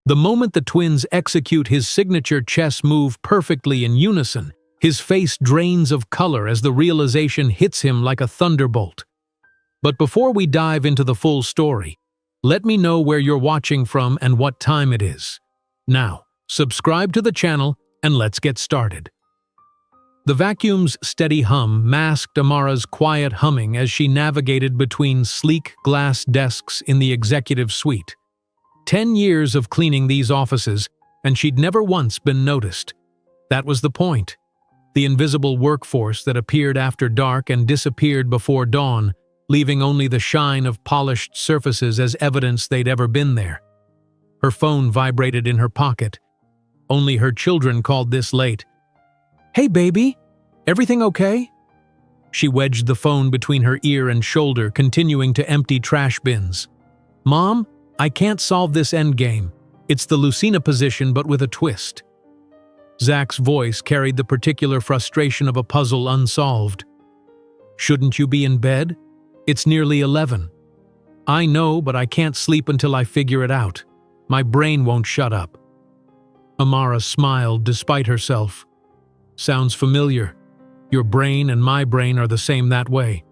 The moment the twins execute his signature chess move perfectly in unison, his face drains of color as the realization hits him like a thunderbolt. But before we dive into the full story, let me know where you're watching from and what time it is. Now, subscribe to the channel and let's get started. The vacuum's steady hum masked Amara's quiet humming as she navigated between sleek glass desks in the executive suite. 10 years of cleaning these offices, and she'd never once been noticed. That was the point. The invisible workforce that appeared after dark and disappeared before dawn, leaving only the shine of polished surfaces as evidence they'd ever been there. Her phone vibrated in her pocket. Only her children called this late. "Hey, baby, everything okay?" She wedged the phone between her ear and shoulder, continuing to empty trash bins. "Mom, I can't solve this endgame. It's the Lucina position, but with a twist." Zach's voice carried the particular frustration of a puzzle unsolved. "Shouldn't you be in bed? It's nearly 11. "I know, but I can't sleep until I figure it out. My brain won't shut up." Amara smiled despite herself. "Sounds familiar. Your brain and my brain are the same that way."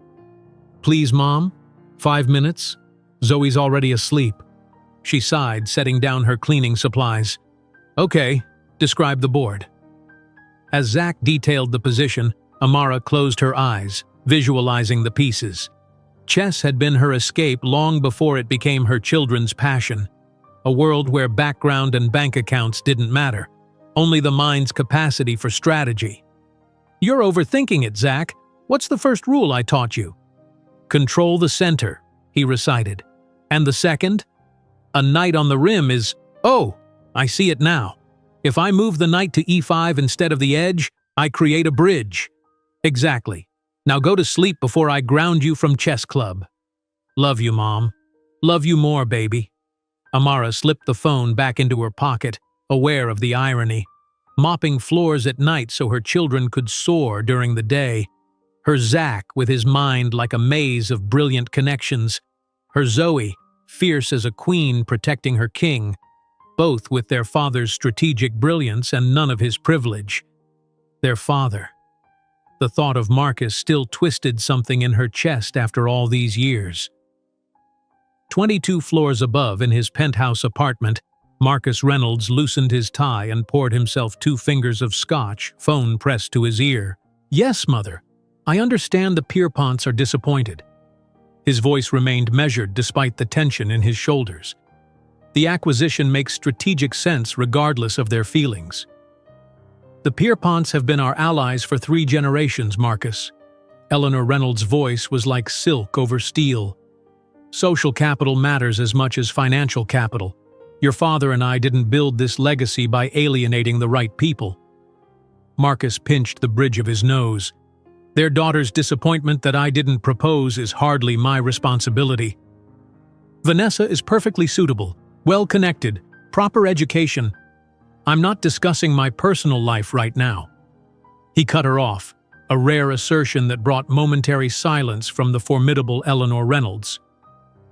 "Please, Mom? 5 minutes? Zoe's already asleep." She sighed, setting down her cleaning supplies. "Okay, describe the board." As Zach detailed the position, Amara closed her eyes, visualizing the pieces. Chess had been her escape long before it became her children's passion. A world where background and bank accounts didn't matter, only the mind's capacity for strategy. "You're overthinking it, Zach. What's the first rule I taught you?" "Control the center," he recited. "And the second? A knight on the rim is, oh, I see it now. If I move the knight to e5 instead of the edge, I create a bridge." "Exactly. Now go to sleep before I ground you from chess club." "Love you, Mom. Love you more, baby." Amara slipped the phone back into her pocket, aware of the irony. Mopping floors at night so her children could soar during the day. Her Zach with his mind like a maze of brilliant connections. Her Zoe, fierce as a queen protecting her king, both with their father's strategic brilliance and none of his privilege. Their father. The thought of Marcus still twisted something in her chest after all these years. 22 floors above in his penthouse apartment, Marcus Reynolds loosened his tie and poured himself 2 fingers of scotch, phone pressed to his ear. "Yes, Mother. I understand the Pierponts are disappointed." His voice remained measured despite the tension in his shoulders. "The acquisition makes strategic sense regardless of their feelings." "The Pierponts have been our allies for 3 generations, Marcus." Eleanor Reynolds' voice was like silk over steel. "Social capital matters as much as financial capital. Your father and I didn't build this legacy by alienating the right people." Marcus pinched the bridge of his nose. "Their daughter's disappointment that I didn't propose is hardly my responsibility. Vanessa is perfectly suitable, well-connected, proper education. I'm not discussing my personal life right now." He cut her off, a rare assertion that brought momentary silence from the formidable Eleanor Reynolds.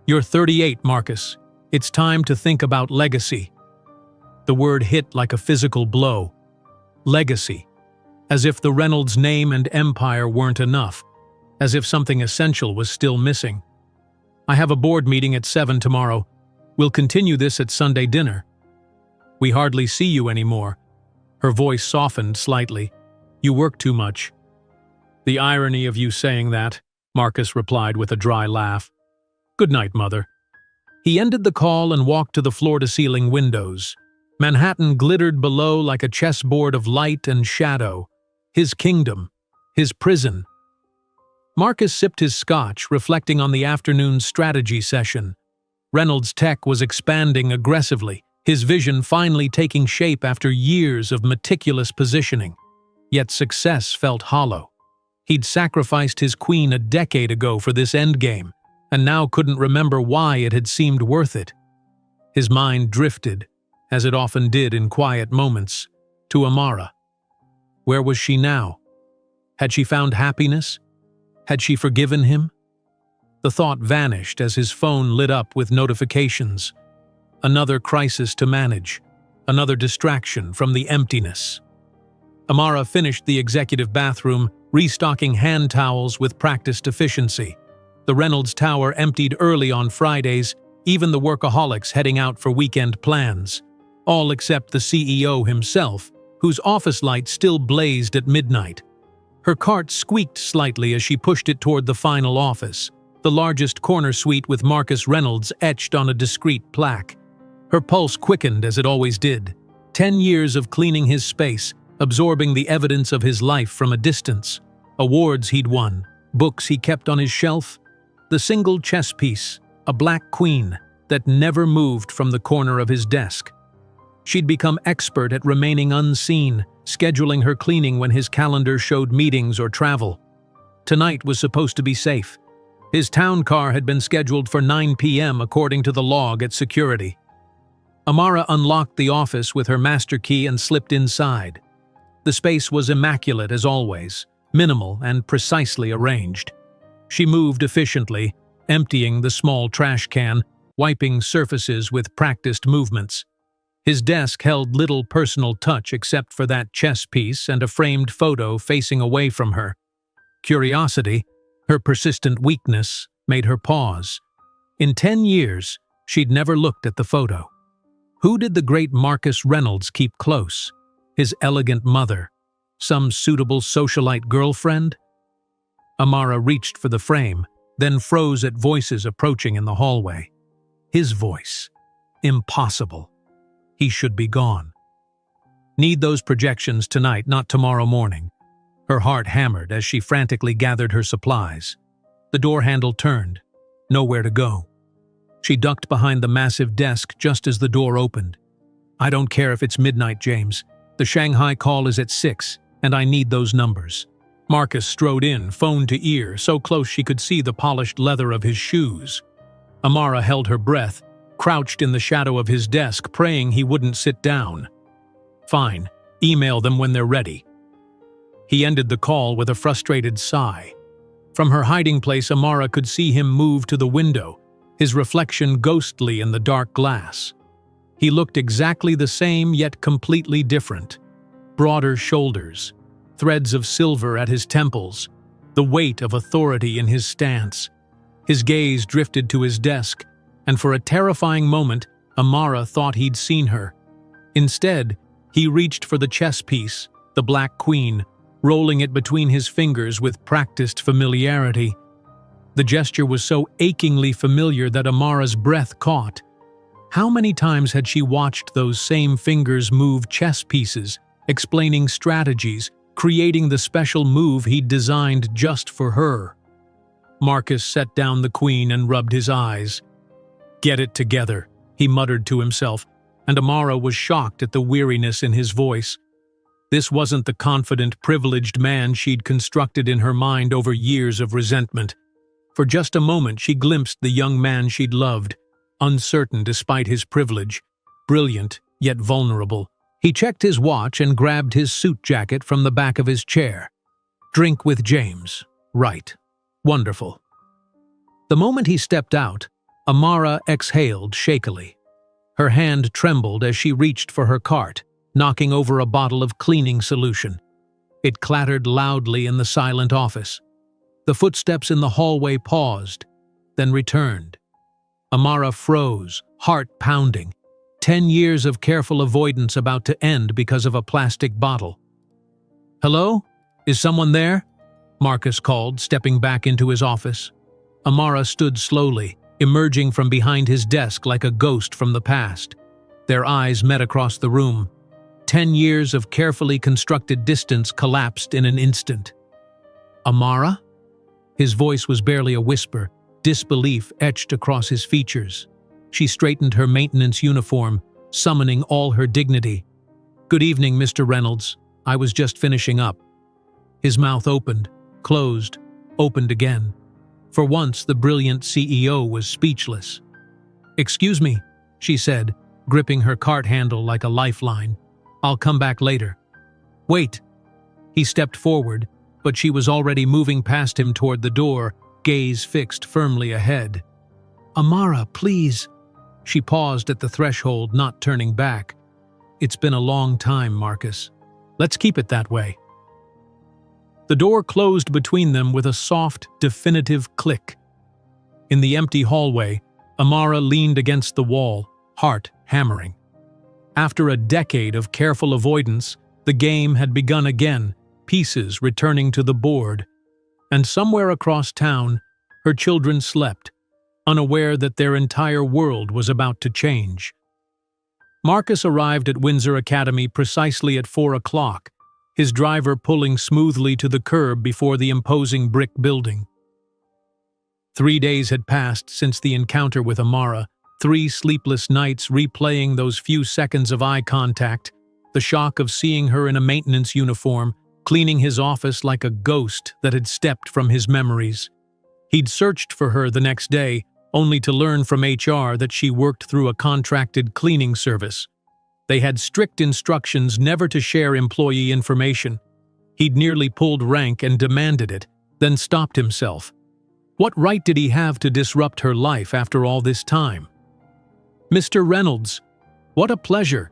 "You're 38, Marcus. It's time to think about legacy." The word hit like a physical blow. Legacy. As if the Reynolds name and empire weren't enough. As if something essential was still missing. "I have a board meeting at 7 tomorrow. We'll continue this at Sunday dinner." "We hardly see you anymore." Her voice softened slightly. "You work too much." "The irony of you saying that," Marcus replied with a dry laugh. "Good night, Mother." He ended the call and walked to the floor-to-ceiling windows. Manhattan glittered below like a chessboard of light and shadow. His kingdom. His prison. Marcus sipped his scotch, reflecting on the afternoon's strategy session. Reynolds' tech was expanding aggressively, his vision finally taking shape after years of meticulous positioning. Yet success felt hollow. He'd sacrificed his queen a decade ago for this endgame, and now couldn't remember why it had seemed worth it. His mind drifted, as it often did in quiet moments, to Amara. Where was she now? Had she found happiness? Had she forgiven him? The thought vanished as his phone lit up with notifications. Another crisis to manage. Another distraction from the emptiness. Amara finished the executive bathroom, restocking hand towels with practiced efficiency. The Reynolds Tower emptied early on Fridays, even the workaholics heading out for weekend plans. All except the CEO himself, whose office light still blazed at midnight. Her cart squeaked slightly as she pushed it toward the final office, the largest corner suite with Marcus Reynolds etched on a discreet plaque. Her pulse quickened as it always did. 10 years of cleaning his space, absorbing the evidence of his life from a distance. Awards he'd won, books he kept on his shelf. The single chess piece, a black queen, that never moved from the corner of his desk. She'd become expert at remaining unseen, scheduling her cleaning when his calendar showed meetings or travel. Tonight was supposed to be safe. His town car had been scheduled for 9 p.m. according to the log at security. Amara unlocked the office with her master key and slipped inside. The space was immaculate as always, minimal and precisely arranged. She moved efficiently, emptying the small trash can, wiping surfaces with practiced movements. His desk held little personal touch except for that chess piece and a framed photo facing away from her. Curiosity, her persistent weakness, made her pause. In 10 years, she'd never looked at the photo. Who did the great Marcus Reynolds keep close? His elegant mother? Some suitable socialite girlfriend? Amara reached for the frame, then froze at voices approaching in the hallway. His voice. Impossible. He should be gone. Need those projections tonight, not tomorrow morning. Her heart hammered as she frantically gathered her supplies. The door handle turned. Nowhere to go. She ducked behind the massive desk just as the door opened. I don't care if it's midnight, James. The Shanghai call is at 6, and I need those numbers. Marcus strode in, phone to ear, so close she could see the polished leather of his shoes. Amara held her breath, crouched in the shadow of his desk, praying he wouldn't sit down. Fine, email them when they're ready. He ended the call with a frustrated sigh. From her hiding place, Amara could see him move to the window, his reflection ghostly in the dark glass. He looked exactly the same, yet completely different. Broader shoulders, threads of silver at his temples, the weight of authority in his stance. His gaze drifted to his desk, and for a terrifying moment, Amara thought he'd seen her. Instead, he reached for the chess piece, the black queen, rolling it between his fingers with practiced familiarity. The gesture was so achingly familiar that Amara's breath caught. How many times had she watched those same fingers move chess pieces, explaining strategies, creating the special move he'd designed just for her? Marcus set down the queen and rubbed his eyes. Get it together, he muttered to himself, and Amara was shocked at the weariness in his voice. This wasn't the confident, privileged man she'd constructed in her mind over years of resentment. For just a moment she glimpsed the young man she'd loved, uncertain despite his privilege, brilliant yet vulnerable. He checked his watch and grabbed his suit jacket from the back of his chair. Drink with James. Right. Wonderful. The moment he stepped out, Amara exhaled shakily. Her hand trembled as she reached for her cart, knocking over a bottle of cleaning solution. It clattered loudly in the silent office. The footsteps in the hallway paused, then returned. Amara froze, heart pounding. 10 years of careful avoidance about to end because of a plastic bottle. Hello? Is someone there? Marcus called, stepping back into his office. Amara stood slowly, emerging from behind his desk like a ghost from the past. Their eyes met across the room. 10 years of carefully constructed distance collapsed in an instant. Amara? His voice was barely a whisper, disbelief etched across his features. She straightened her maintenance uniform, summoning all her dignity. Good evening, Mr. Reynolds. I was just finishing up. His mouth opened, closed, opened again. For once, the brilliant CEO was speechless. Excuse me, she said, gripping her cart handle like a lifeline. I'll come back later. Wait. He stepped forward, but she was already moving past him toward the door, gaze fixed firmly ahead. Amara, please. She paused at the threshold, not turning back. "It's been a long time, Marcus. Let's keep it that way." The door closed between them with a soft, definitive click. In the empty hallway, Amara leaned against the wall, heart hammering. After a decade of careful avoidance, the game had begun again, pieces returning to the board. And somewhere across town, her children slept, unaware that their entire world was about to change. Marcus arrived at Windsor Academy precisely at 4 o'clock, his driver pulling smoothly to the curb before the imposing brick building. 3 days had passed since the encounter with Amara, 3 sleepless nights replaying those few seconds of eye contact, the shock of seeing her in a maintenance uniform, cleaning his office like a ghost that had stepped from his memories. He'd searched for her the next day, only to learn from HR that she worked through a contracted cleaning service. They had strict instructions never to share employee information. He'd nearly pulled rank and demanded it, then stopped himself. What right did he have to disrupt her life after all this time? "Mr. Reynolds, what a pleasure."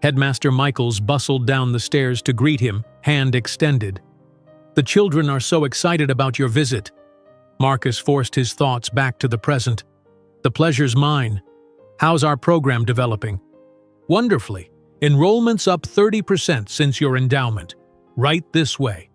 Headmaster Michaels bustled down the stairs to greet him, hand extended. "The children are so excited about your visit." Marcus forced his thoughts back to the present. "The pleasure's mine. How's our program developing?" "Wonderfully. Enrollment's up 30% since your endowment. Right this way."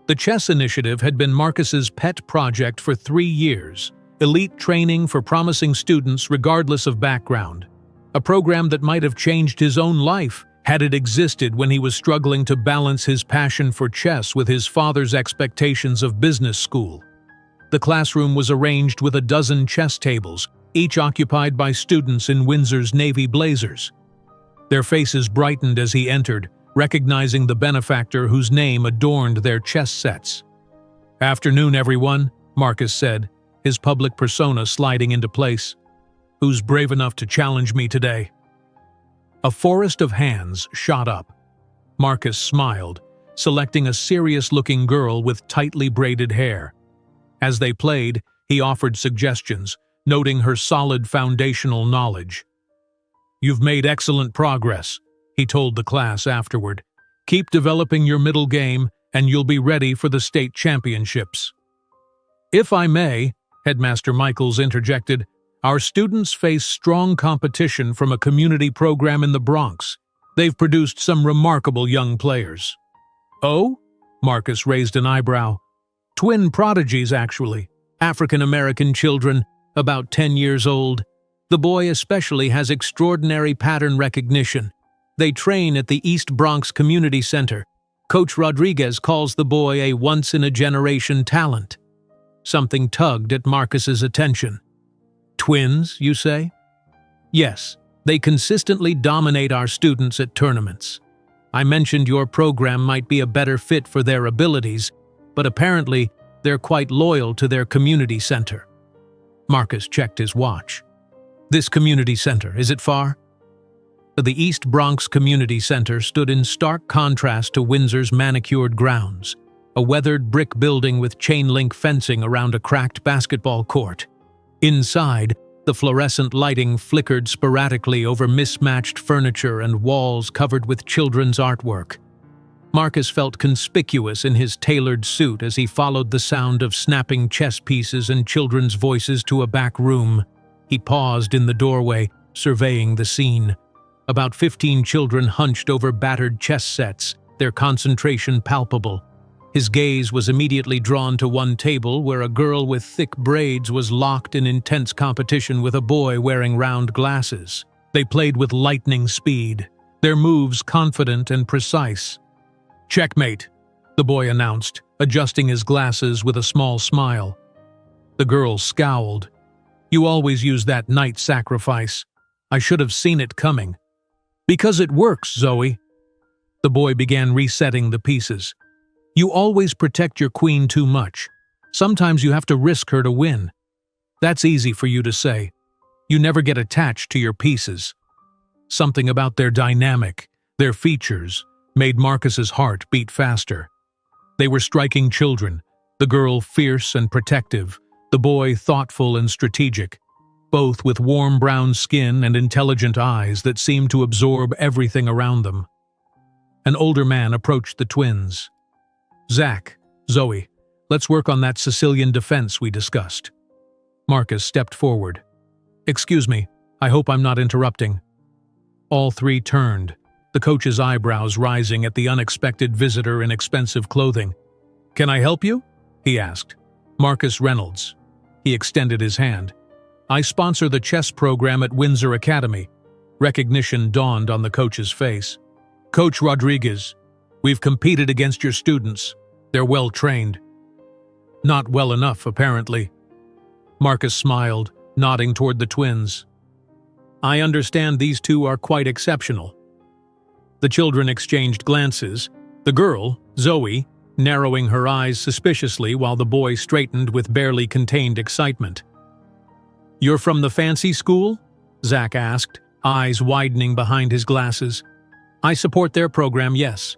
The chess initiative had been Marcus's pet project for 3 years, elite training for promising students regardless of background. A program that might have changed his own life had it existed when he was struggling to balance his passion for chess with his father's expectations of business school. The classroom was arranged with a dozen chess tables, each occupied by students in Windsor's navy blazers. Their faces brightened as he entered, recognizing the benefactor whose name adorned their chess sets. "Afternoon, everyone," Marcus said, his public persona sliding into place. "Who's brave enough to challenge me today?" A forest of hands shot up. Marcus smiled, selecting a serious-looking girl with tightly braided hair. As they played, he offered suggestions, noting her solid foundational knowledge. "You've made excellent progress," he told the class afterward. "Keep developing your middle game, and you'll be ready for the state championships." "If I may," Headmaster Michaels interjected, "our students face strong competition from a community program in the Bronx. They've produced some remarkable young players." "Oh?" Marcus raised an eyebrow. "Twin prodigies, actually. African-American children, about 10 years old. The boy especially has extraordinary pattern recognition. They train at the East Bronx Community Center. Coach Rodriguez calls the boy a once-in-a-generation talent." Something tugged at Marcus's attention. "Twins, you say?" "Yes, they consistently dominate our students at tournaments. I mentioned your program might be a better fit for their abilities, but apparently they're quite loyal to their community center." Marcus checked his watch. "This community center, is it far?" The East Bronx Community Center stood in stark contrast to Windsor's manicured grounds, a weathered brick building with chain-link fencing around a cracked basketball court. Inside, the fluorescent lighting flickered sporadically over mismatched furniture and walls covered with children's artwork. Marcus felt conspicuous in his tailored suit as he followed the sound of snapping chess pieces and children's voices to a back room. He paused in the doorway, surveying the scene. About 15 children hunched over battered chess sets, their concentration palpable. His gaze was immediately drawn to one table where a girl with thick braids was locked in intense competition with a boy wearing round glasses. They played with lightning speed, their moves confident and precise. "Checkmate," the boy announced, adjusting his glasses with a small smile. The girl scowled. "You always use that knight sacrifice. I should have seen it coming." "Because it works, Zoe." The boy began resetting the pieces. "You always protect your queen too much. Sometimes you have to risk her to win. That's easy for you to say. You never get attached to your pieces." Something about their dynamic, their features, made Marcus's heart beat faster. They were striking children, the girl fierce and protective, the boy thoughtful and strategic. both with warm brown skin and intelligent eyes that seemed to absorb everything around them. An older man approached the twins. "Zach, Zoe, let's work on that Sicilian defense we discussed." Marcus stepped forward. "Excuse me, I hope I'm not interrupting." All three turned, the coach's eyebrows rising at the unexpected visitor in expensive clothing. "Can I help you?" he asked. "Marcus Reynolds." He extended his hand. "I sponsor the chess program at Windsor Academy." Recognition dawned on the coach's face. "Coach Rodriguez, we've competed against your students. They're well trained." "Not well enough, apparently." Marcus smiled, nodding toward the twins. "I understand these two are quite exceptional." The children exchanged glances, the girl, Zoe, narrowing her eyes suspiciously while the boy straightened with barely contained excitement. "You're from the fancy school?" Zach asked, eyes widening behind his glasses. "I support their program, yes."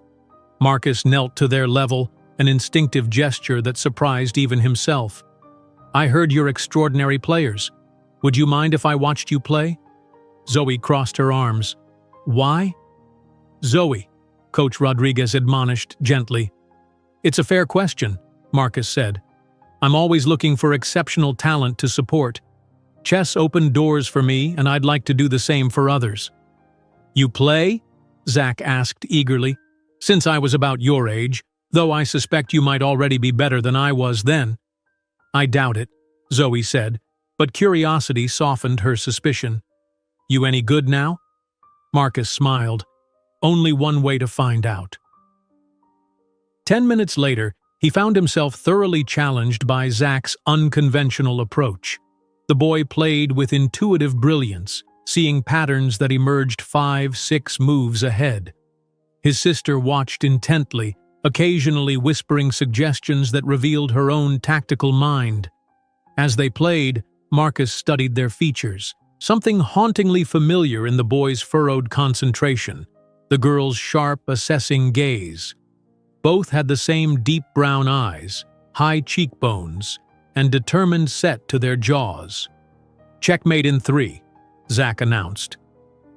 Marcus knelt to their level, an instinctive gesture that surprised even himself. "I heard you're extraordinary players. Would you mind if I watched you play?" Zoe crossed her arms. "Why?" "Zoe," Coach Rodriguez admonished gently. "It's a fair question," Marcus said. "I'm always looking for exceptional talent to support. Chess opened doors for me, and I'd like to do the same for others." "You play?" Zach asked eagerly. "Since I was about your age, though I suspect you might already be better than I was then." "I doubt it," Zoe said, but curiosity softened her suspicion. "You any good now?" Marcus smiled. "Only one way to find out." 10 minutes later, he found himself thoroughly challenged by Zach's unconventional approach. The boy played with intuitive brilliance, seeing patterns that emerged 5-6 moves ahead. His sister watched intently, occasionally whispering suggestions that revealed her own tactical mind. As they played, Marcus studied their features, something hauntingly familiar in the boy's furrowed concentration, the girl's sharp, assessing gaze. Both had the same deep brown eyes, high cheekbones, and determined set to their jaws. "Checkmate in 3, Zach announced.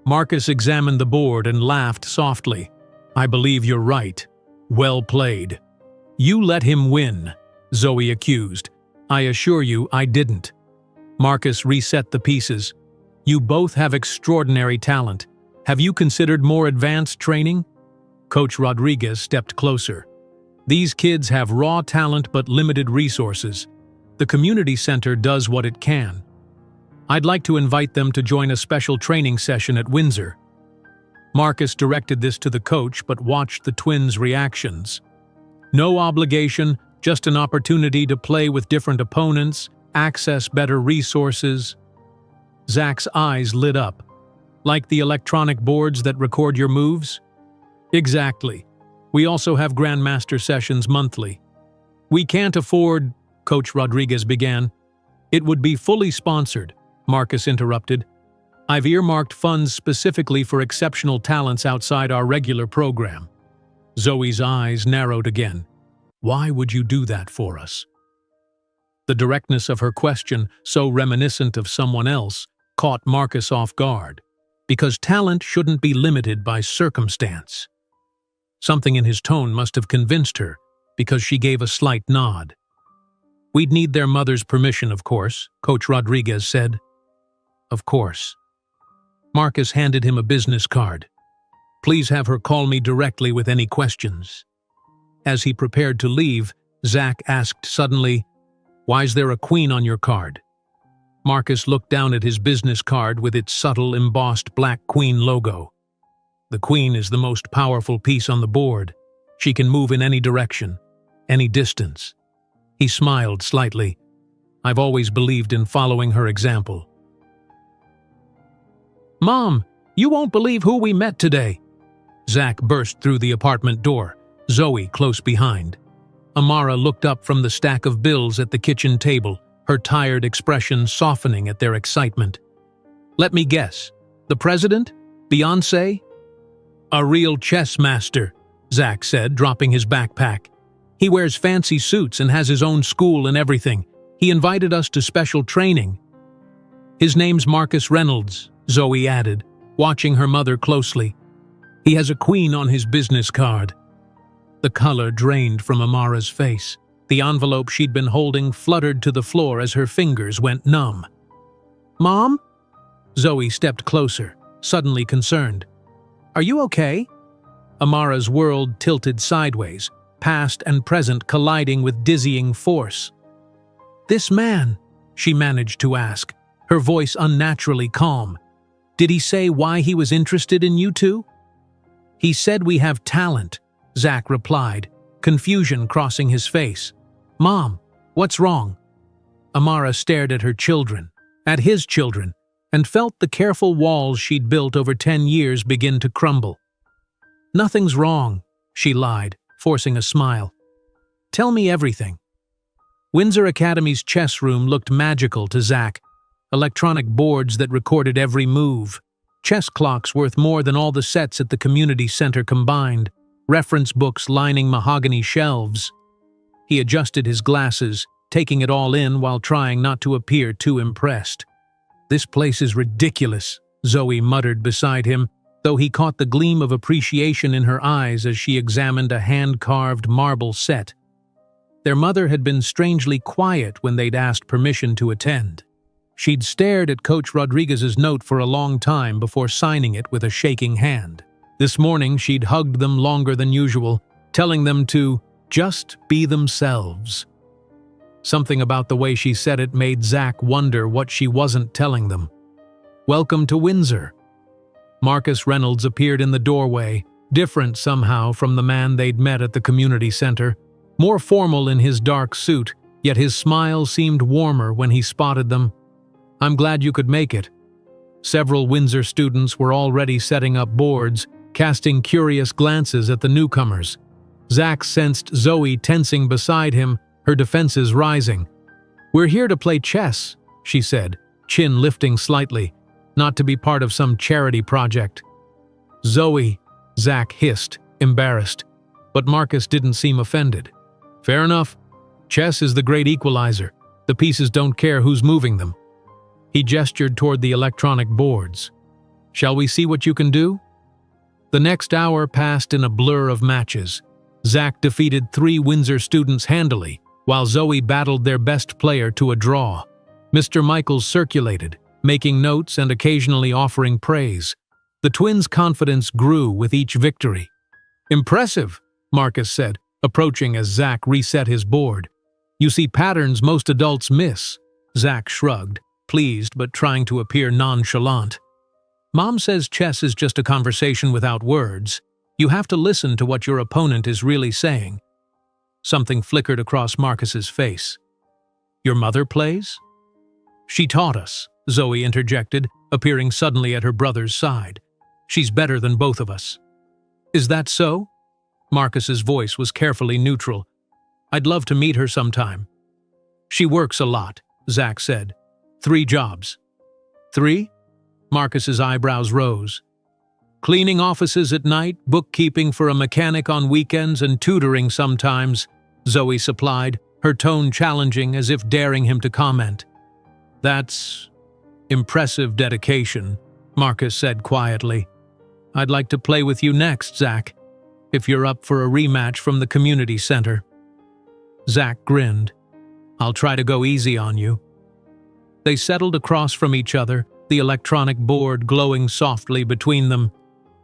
Marcus examined the board and laughed softly. "I believe you're right. Well played." "You let him win," Zoe accused. "I assure you I didn't." Marcus reset the pieces. "You both have extraordinary talent. Have you considered more advanced training?" Coach Rodriguez stepped closer. "These kids have raw talent but limited resources. The community center does what it can. I'd like to invite them to join a special training session at Windsor." Marcus directed this to the coach but watched the twins' reactions. No obligation, just an opportunity to play with different opponents, access better resources. Zach's eyes lit up. "Like the electronic boards that record your moves?" "Exactly. We also have Grandmaster sessions monthly." "We can't afford," Coach Rodriguez began. "It would be fully sponsored," Marcus interrupted. "I've earmarked funds specifically for exceptional talents outside our regular program." Zoe's eyes narrowed again. "Why would you do that for us?" The directness of her question, so reminiscent of someone else, caught Marcus off guard. Because talent shouldn't be limited by circumstance. Something in his tone must have convinced her, because she gave a slight nod. "We'd need their mother's permission, of course," Coach Rodriguez said. "Of course." Marcus handed him a business card. "Please have her call me directly with any questions." As he prepared to leave, Zach asked suddenly, "Why's there a queen on your card?" Marcus looked down at his business card with its subtle embossed black queen logo. "The queen is the most powerful piece on the board. She can move in any direction, any distance." He smiled slightly. "I've always believed in following her example." "Mom, you won't believe who we met today." Zach burst through the apartment door, Zoe close behind. Amara looked up from the stack of bills at the kitchen table, her tired expression softening at their excitement. "Let me guess. The president? Beyoncé?" "A real chess master," Zach said, dropping his backpack. "He wears fancy suits and has his own school and everything. He invited us to special training." His name's Marcus Reynolds, Zoe added, watching her mother closely. He has a queen on his business card. The color drained from Amara's face. The envelope she'd been holding fluttered to the floor as her fingers went numb. "Mom?" Zoe stepped closer, suddenly concerned. "Are you okay?" Amara's world tilted sideways, past and present colliding with dizzying force. "This man," she managed to ask, her voice unnaturally calm. "Did he say why he was interested in you two?" "He said we have talent," Zach replied, confusion crossing his face. "Mom, what's wrong?" Amara stared at her children, at his children, and felt the careful walls she'd built over 10 years begin to crumble. "Nothing's wrong," she lied, forcing a smile. "Tell me everything." Windsor Academy's chess room looked magical to Zach. Electronic boards that recorded every move. Chess clocks worth more than all the sets at the community center combined. Reference books lining mahogany shelves. He adjusted his glasses, taking it all in while trying not to appear too impressed. "This place is ridiculous," Zoe muttered beside him, though he caught the gleam of appreciation in her eyes as she examined a hand-carved marble set. Their mother had been strangely quiet when they'd asked permission to attend. She'd stared at Coach Rodriguez's note for a long time before signing it with a shaking hand. This morning she'd hugged them longer than usual, telling them to just be themselves. Something about the way she said it made Zach wonder what she wasn't telling them. "Welcome to Windsor." Marcus Reynolds appeared in the doorway, different somehow from the man they'd met at the community center. More formal in his dark suit, yet his smile seemed warmer when he spotted them. "I'm glad you could make it." Several Windsor students were already setting up boards, casting curious glances at the newcomers. Zach sensed Zoe tensing beside him, her defenses rising. "We're here to play chess," she said, chin lifting slightly, "not to be part of some charity project." "Zoe," Zach hissed, embarrassed, but Marcus didn't seem offended. "Fair enough. Chess is the great equalizer. The pieces don't care who's moving them." He gestured toward the electronic boards. "Shall we see what you can do?" The next hour passed in a blur of matches. Zach defeated 3 Windsor students handily, while Zoe battled their best player to a draw. Mr. Michaels circulated, making notes and occasionally offering praise. The twins' confidence grew with each victory. "Impressive," Marcus said, approaching as Zach reset his board. "You see patterns most adults miss." Zach shrugged, pleased but trying to appear nonchalant. "Mom says chess is just a conversation without words. You have to listen to what your opponent is really saying." Something flickered across Marcus's face. "Your mother plays?" "She taught us," Zoe interjected, appearing suddenly at her brother's side. "She's better than both of us." "Is that so?" Marcus's voice was carefully neutral. "I'd love to meet her sometime." "She works a lot," Zach said. 3 jobs. 3? Marcus's eyebrows rose. "Cleaning offices at night, bookkeeping for a mechanic on weekends, and tutoring sometimes," Zoe supplied, her tone challenging as if daring him to comment. "That's impressive dedication," Marcus said quietly. "I'd like to play with you next, Zach, if you're up for a rematch from the community center." Zach grinned. "I'll try to go easy on you." They settled across from each other, the electronic board glowing softly between them.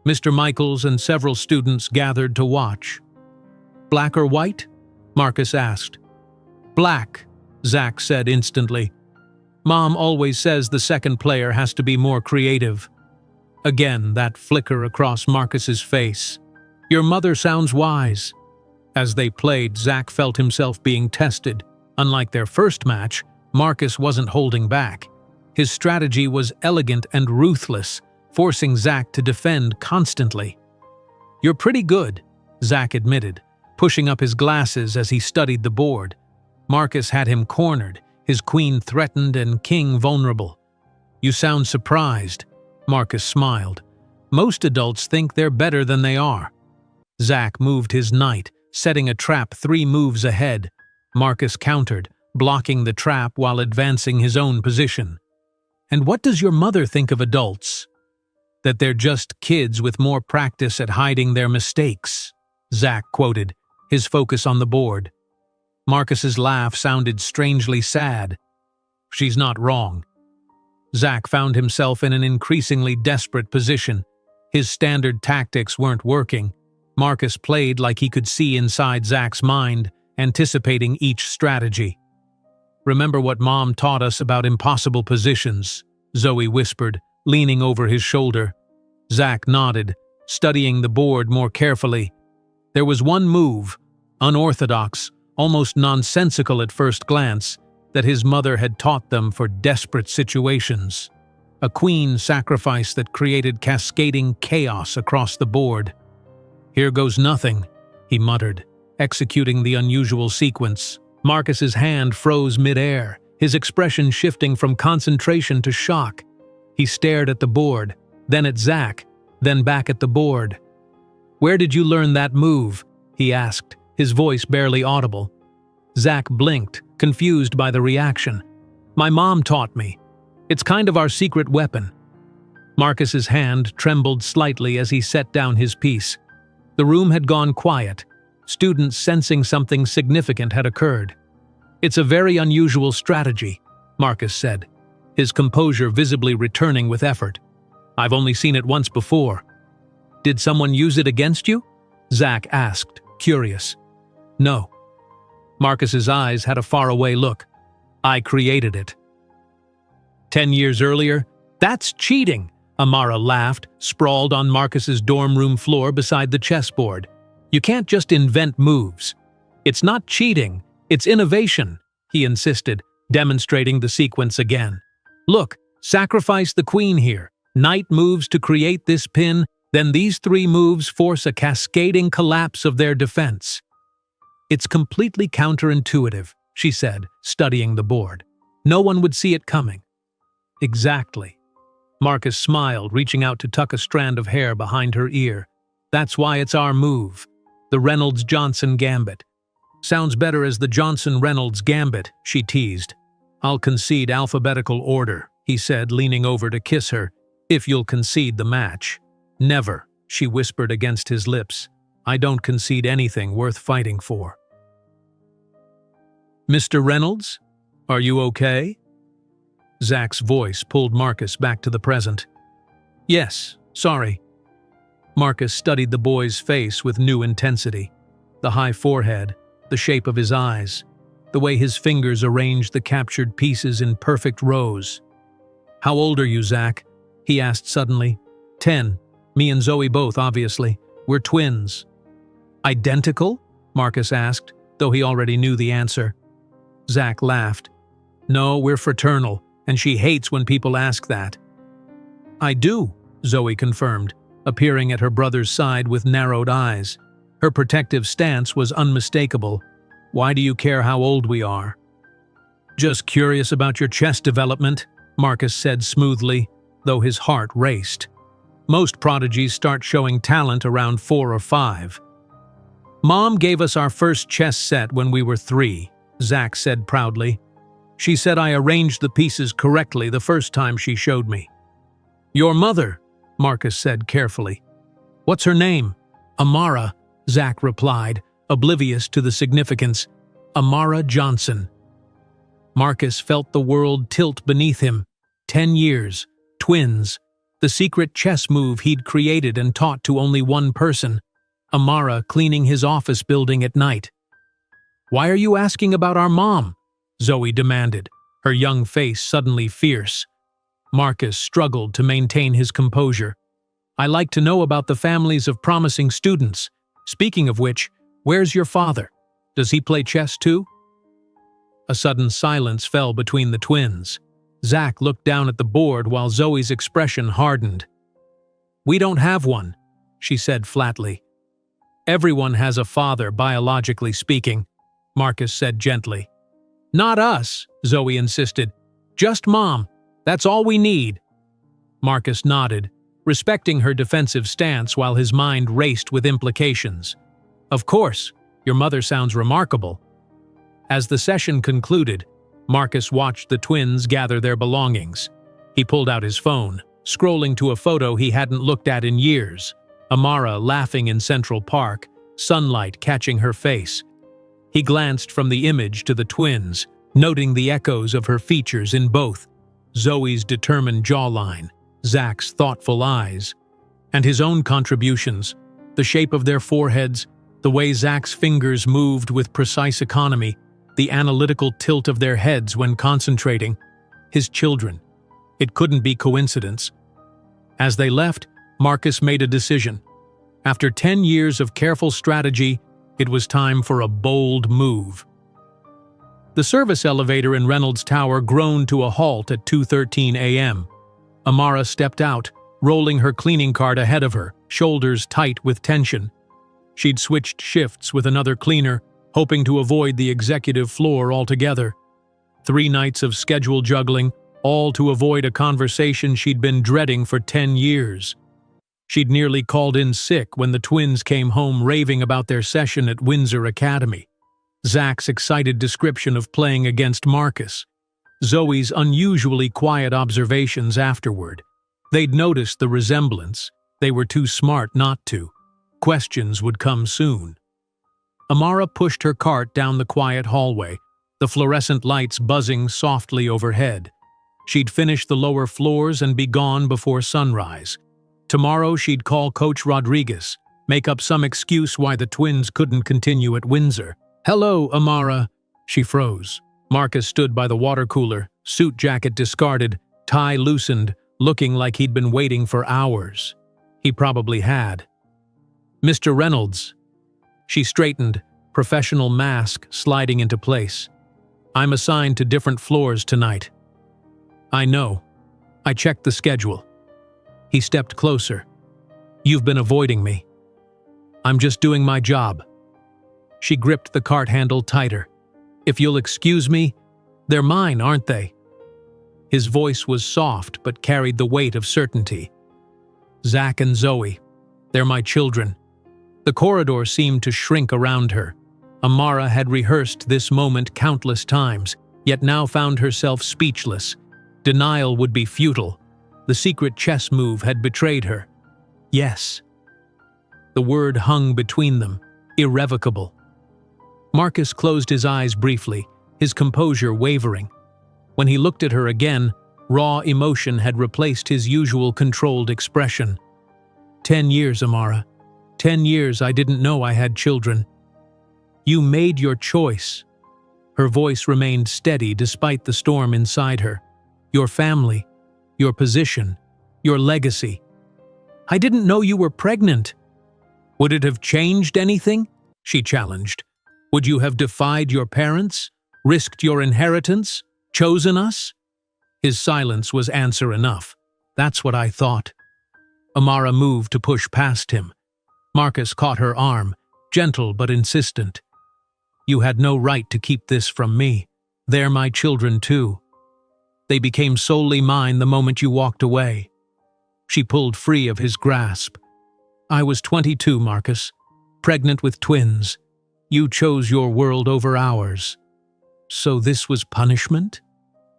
Mr. Michaels and several students gathered to watch. "Black or white?" Marcus asked. "Black," Zach said instantly. "Mom always says the second player has to be more creative." Again, that flicker across Marcus's face. "Your mother sounds wise." As they played, Zach felt himself being tested. Unlike their first match, Marcus wasn't holding back. His strategy was elegant and ruthless, forcing Zach to defend constantly. "You're pretty good," Zach admitted, pushing up his glasses as he studied the board. Marcus had him cornered, his queen threatened and king vulnerable. "You sound surprised," Marcus smiled. "Most adults think they're better than they are." Zach moved his knight, setting a trap 3 moves ahead. Marcus countered, blocking the trap while advancing his own position. And what does your mother think of adults? That they're just kids with more practice at hiding their mistakes, Zach quoted, his focus on the board. Marcus's laugh sounded strangely sad. She's not wrong. Zach found himself in an increasingly desperate position. His standard tactics weren't working. Marcus played like he could see inside Zach's mind, anticipating each strategy. "Remember what Mom taught us about impossible positions," Zoe whispered, leaning over his shoulder. Zach nodded, studying the board more carefully. There was one move, unorthodox, almost nonsensical at first glance, that his mother had taught them for desperate situations. A queen sacrifice that created cascading chaos across the board. "Here goes nothing," he muttered, executing the unusual sequence. Marcus's hand froze mid-air, his expression shifting from concentration to shock. He stared at the board, then at Zach, then back at the board. "Where did you learn that move?" he asked, his voice barely audible. Zach blinked, confused by the reaction. "My mom taught me. It's kind of our secret weapon." Marcus's hand trembled slightly as he set down his piece. The room had gone quiet, students sensing something significant had occurred. "It's a very unusual strategy," Marcus said, his composure visibly returning with effort. "I've only seen it once before." "Did someone use it against you?" Zach asked, curious. "No." Marcus's eyes had a faraway look. "I created it." 10 years earlier? That's cheating, Amara laughed, sprawled on Marcus's dorm room floor beside the chessboard. "You can't just invent moves. It's not cheating, it's innovation," he insisted, demonstrating the sequence again. "Look, sacrifice the queen here. Knight moves to create this pin, then these 3 moves force a cascading collapse of their defense." "It's completely counterintuitive," she said, studying the board. "No one would see it coming." "Exactly." Marcus smiled, reaching out to tuck a strand of hair behind her ear. "That's why it's our move. The Reynolds-Johnson Gambit." "Sounds better as the Johnson-Reynolds Gambit," she teased. "I'll concede alphabetical order," he said, leaning over to kiss her, "if you'll concede the match." "Never," she whispered against his lips. "I don't concede anything worth fighting for." "Mr. Reynolds, are you okay?" Zach's voice pulled Marcus back to the present. "Yes, sorry." Marcus studied the boy's face with new intensity. The high forehead, the shape of his eyes, the way his fingers arranged the captured pieces in perfect rows. "How old are you, Zach?" he asked suddenly. 10. Me and Zoe both, obviously. We're twins." "Identical?" Marcus asked, though he already knew the answer. Zach laughed. "No, we're fraternal, and she hates when people ask that." "I do," Zoe confirmed, appearing at her brother's side with narrowed eyes. Her protective stance was unmistakable. "Why do you care how old we are?" "Just curious about your chess development," Marcus said smoothly, though his heart raced. "Most prodigies start showing talent around 4 or 5. "Mom gave us our first chess set when we were 3, Zach said proudly. "She said I arranged the pieces correctly the first time she showed me." "Your mother," Marcus said carefully. "What's her name?" "Amara," Zach replied, oblivious to the significance. "Amara Johnson." Marcus felt the world tilt beneath him. 10 years, twins, the secret chess move he'd created and taught to only one person, Amara cleaning his office building at night. "Why are you asking about our mom?" Zoe demanded, her young face suddenly fierce. Marcus struggled to maintain his composure. "I like to know about the families of promising students. Speaking of which, where's your father? Does he play chess too?" A sudden silence fell between the twins. Zach looked down at the board while Zoe's expression hardened. "We don't have one," she said flatly. "Everyone has a father, biologically speaking," Marcus said gently. "Not us," Zoe insisted. "Just Mom. That's all we need." Marcus nodded, respecting her defensive stance while his mind raced with implications. "Of course, your mother sounds remarkable." As the session concluded, Marcus watched the twins gather their belongings. He pulled out his phone, scrolling to a photo he hadn't looked at in years. Amara laughing in Central Park, sunlight catching her face. He glanced from the image to the twins, noting the echoes of her features in both. Zoe's determined jawline, Zach's thoughtful eyes, and his own contributions, the shape of their foreheads, the way Zach's fingers moved with precise economy, the analytical tilt of their heads when concentrating. His children. It couldn't be coincidence. As they left, Marcus made a decision. After 10 years of careful strategy, it was time for a bold move. The service elevator in Reynolds Tower groaned to a halt at 2:13 a.m. Amara stepped out, rolling her cleaning cart ahead of her, shoulders tight with tension. She'd switched shifts with another cleaner, hoping to avoid the executive floor altogether. 3 nights of schedule juggling, all to avoid a conversation she'd been dreading for 10 years. She'd nearly called in sick when the twins came home raving about their session at Windsor Academy. Zach's excited description of playing against Marcus. Zoe's unusually quiet observations afterward. They'd noticed the resemblance. They were too smart not to. Questions would come soon. Amara pushed her cart down the quiet hallway, the fluorescent lights buzzing softly overhead. She'd finish the lower floors and be gone before sunrise. Tomorrow she'd call Coach Rodriguez, make up some excuse why the twins couldn't continue at Windsor. "Hello, Amara." She froze. Marcus stood by the water cooler, suit jacket discarded, tie loosened, looking like he'd been waiting for hours. He probably had. "Mr. Reynolds." She straightened, professional mask sliding into place. "I'm assigned to different floors tonight." "I know. I checked the schedule." He stepped closer. "You've been avoiding me." "I'm just doing my job." She gripped the cart handle tighter. "If you'll excuse me, they're mine, aren't they?" His voice was soft but carried the weight of certainty. "Zach and Zoe. They're my children." The corridor seemed to shrink around her. Amara had rehearsed this moment countless times, yet now found herself speechless. Denial would be futile. The secret chess move had betrayed her. Yes. The word hung between them, irrevocable. Marcus closed his eyes briefly, his composure wavering. When he looked at her again, raw emotion had replaced his usual controlled expression. 10 years, Amara. 10 years I didn't know I had children. You made your choice. Her voice remained steady despite the storm inside her. Your family, your position, your legacy. I didn't know you were pregnant. Would it have changed anything? She challenged. Would you have defied your parents, risked your inheritance, chosen us? His silence was answer enough. That's what I thought. Amara moved to push past him. Marcus caught her arm, gentle but insistent. You had no right to keep this from me. They're my children too. They became solely mine the moment you walked away. She pulled free of his grasp. I was 22, Marcus, pregnant with twins. You chose your world over ours. So this was punishment?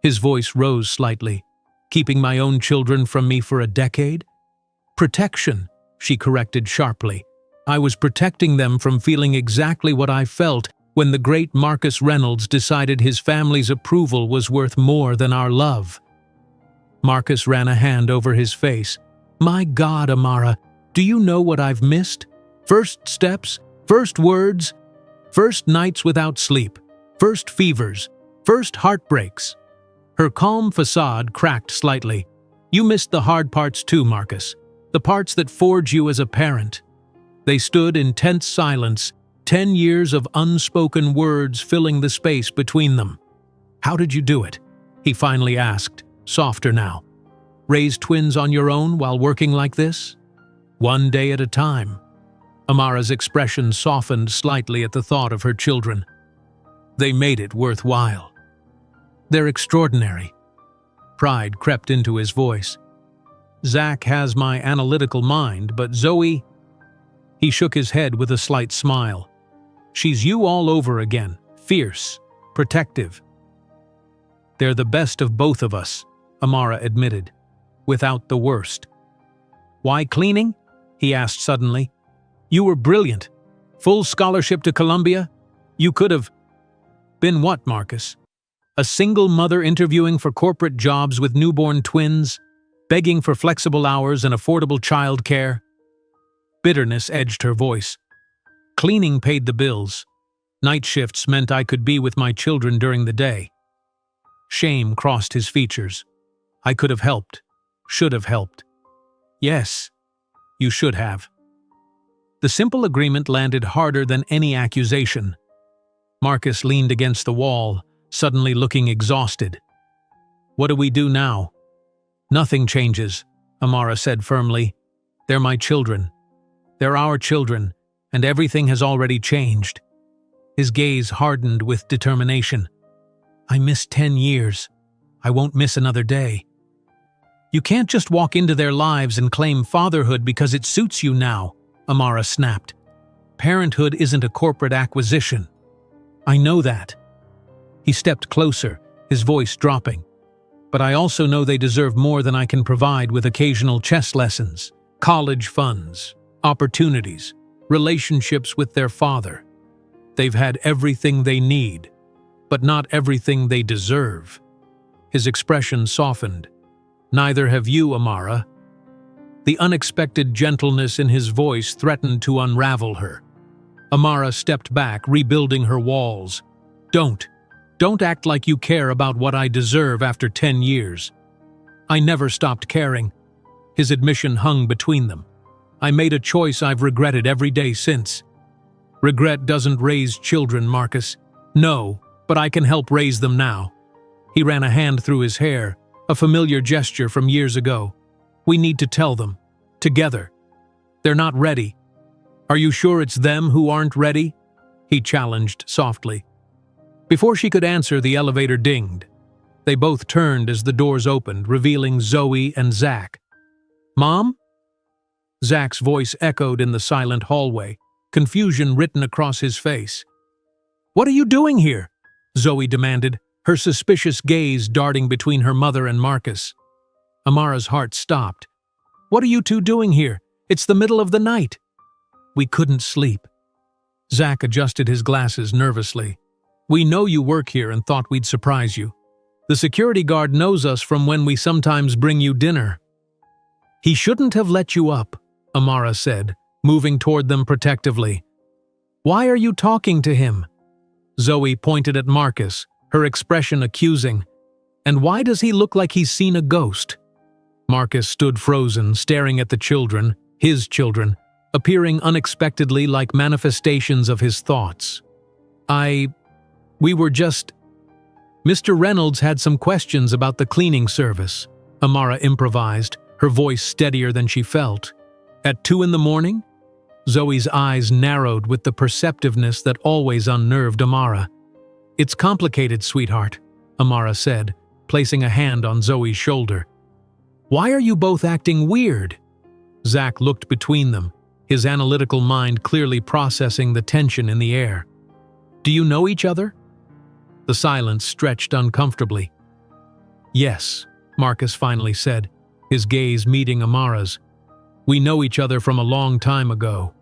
His voice rose slightly. Keeping my own children from me for a decade? Protection, she corrected sharply. I was protecting them from feeling exactly what I felt when the great Marcus Reynolds decided his family's approval was worth more than our love. Marcus ran a hand over his face. My God, Amara, do you know what I've missed? First steps, first words, first nights without sleep, first fevers, first heartbreaks. Her calm facade cracked slightly. You missed the hard parts too, Marcus. The parts that forge you as a parent. They stood in tense silence, 10 years of unspoken words filling the space between them. How did you do it? He finally asked, softer now. Raise twins on your own while working like this? One day at a time. Amara's expression softened slightly at the thought of her children. They made it worthwhile. They're extraordinary. Pride crept into his voice. Zach has my analytical mind, but Zoe... He shook his head with a slight smile. She's you all over again, fierce, protective. They're the best of both of us, Amara admitted, without the worst. "Why cleaning?" he asked suddenly. "You were brilliant. Full scholarship to Columbia? You could have..." "Been what, Marcus? A single mother interviewing for corporate jobs with newborn twins, begging for flexible hours and affordable child care?" Bitterness edged her voice. "Cleaning paid the bills. Night shifts meant I could be with my children during the day." Shame crossed his features. "I could have helped. Should have helped." "Yes, you should have." The simple agreement landed harder than any accusation. Marcus leaned against the wall, suddenly looking exhausted. "What do we do now?" "Nothing changes," Amara said firmly. "They're my children. They're our children, and everything has already changed." His gaze hardened with determination. "I missed 10 years. I won't miss another day." "You can't just walk into their lives and claim fatherhood because it suits you now," Amara snapped. "Parenthood isn't a corporate acquisition." "I know that." He stepped closer, his voice dropping. "But I also know they deserve more than I can provide with occasional chess lessons, college funds, opportunities, relationships with their father. They've had everything they need, but not everything they deserve." His expression softened. "Neither have you, Amara." The unexpected gentleness in his voice threatened to unravel her. Amara stepped back, rebuilding her walls. Don't act like you care about what I deserve after 10 years. I never stopped caring." His admission hung between them. "I made a choice I've regretted every day since." "Regret doesn't raise children, Marcus." "No, but I can help raise them now." He ran a hand through his hair, a familiar gesture from years ago. "We need to tell them. Together. They're not ready." "Are you sure it's them who aren't ready?" he challenged softly. Before she could answer, the elevator dinged. They both turned as the doors opened, revealing Zoe and Zach. "Mom?" Zach's voice echoed in the silent hallway, confusion written across his face. "What are you doing here?" Zoe demanded, her suspicious gaze darting between her mother and Marcus. Amara's heart stopped. "What are you two doing here? It's the middle of the night." "We couldn't sleep." Zach adjusted his glasses nervously. "We know you work here and thought we'd surprise you. The security guard knows us from when we sometimes bring you dinner." "He shouldn't have let you up," Amara said, moving toward them protectively. "Why are you talking to him?" Zoe pointed at Marcus, her expression accusing. "And why does he look like he's seen a ghost?" Marcus stood frozen, staring at the children, his children, appearing unexpectedly like manifestations of his thoughts. We were just..." "Mr. Reynolds had some questions about the cleaning service," Amara improvised, her voice steadier than she felt. "At 2 in the morning?" Zoe's eyes narrowed with the perceptiveness that always unnerved Amara. "It's complicated, sweetheart," Amara said, placing a hand on Zoe's shoulder. "Why are you both acting weird?" Zach looked between them, his analytical mind clearly processing the tension in the air. "Do you know each other?" The silence stretched uncomfortably. "Yes," Marcus finally said, his gaze meeting Amara's. "We know each other from a long time ago."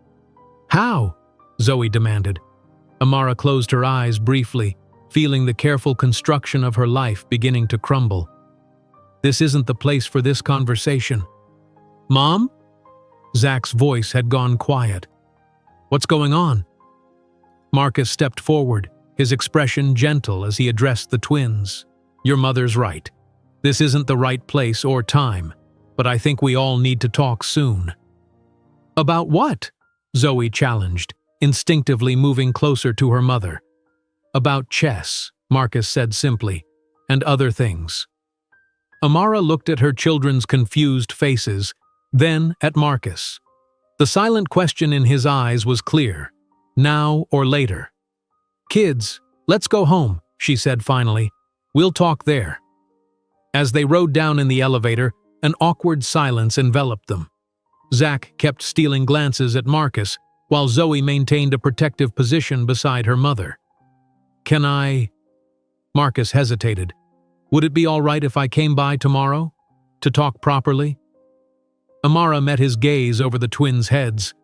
"How?" Zoe demanded. Amara closed her eyes briefly, feeling the careful construction of her life beginning to crumble. "This isn't the place for this conversation." "Mom?" Zach's voice had gone quiet. "What's going on?" Marcus stepped forward, his expression gentle as he addressed the twins. "Your mother's right. This isn't the right place or time, but I think we all need to talk soon." "About what?" Zoe challenged, instinctively moving closer to her mother. "About chess," Marcus said simply, "and other things." Amara looked at her children's confused faces, then at Marcus. The silent question in his eyes was clear. Now or later. "Kids, let's go home," she said finally. "We'll talk there." As they rode down in the elevator, an awkward silence enveloped them. Zach kept stealing glances at Marcus, while Zoe maintained a protective position beside her mother. "Can I?" Marcus hesitated. Would it be all right if I came by tomorrow? To talk properly? Amara met his gaze over the twins' heads.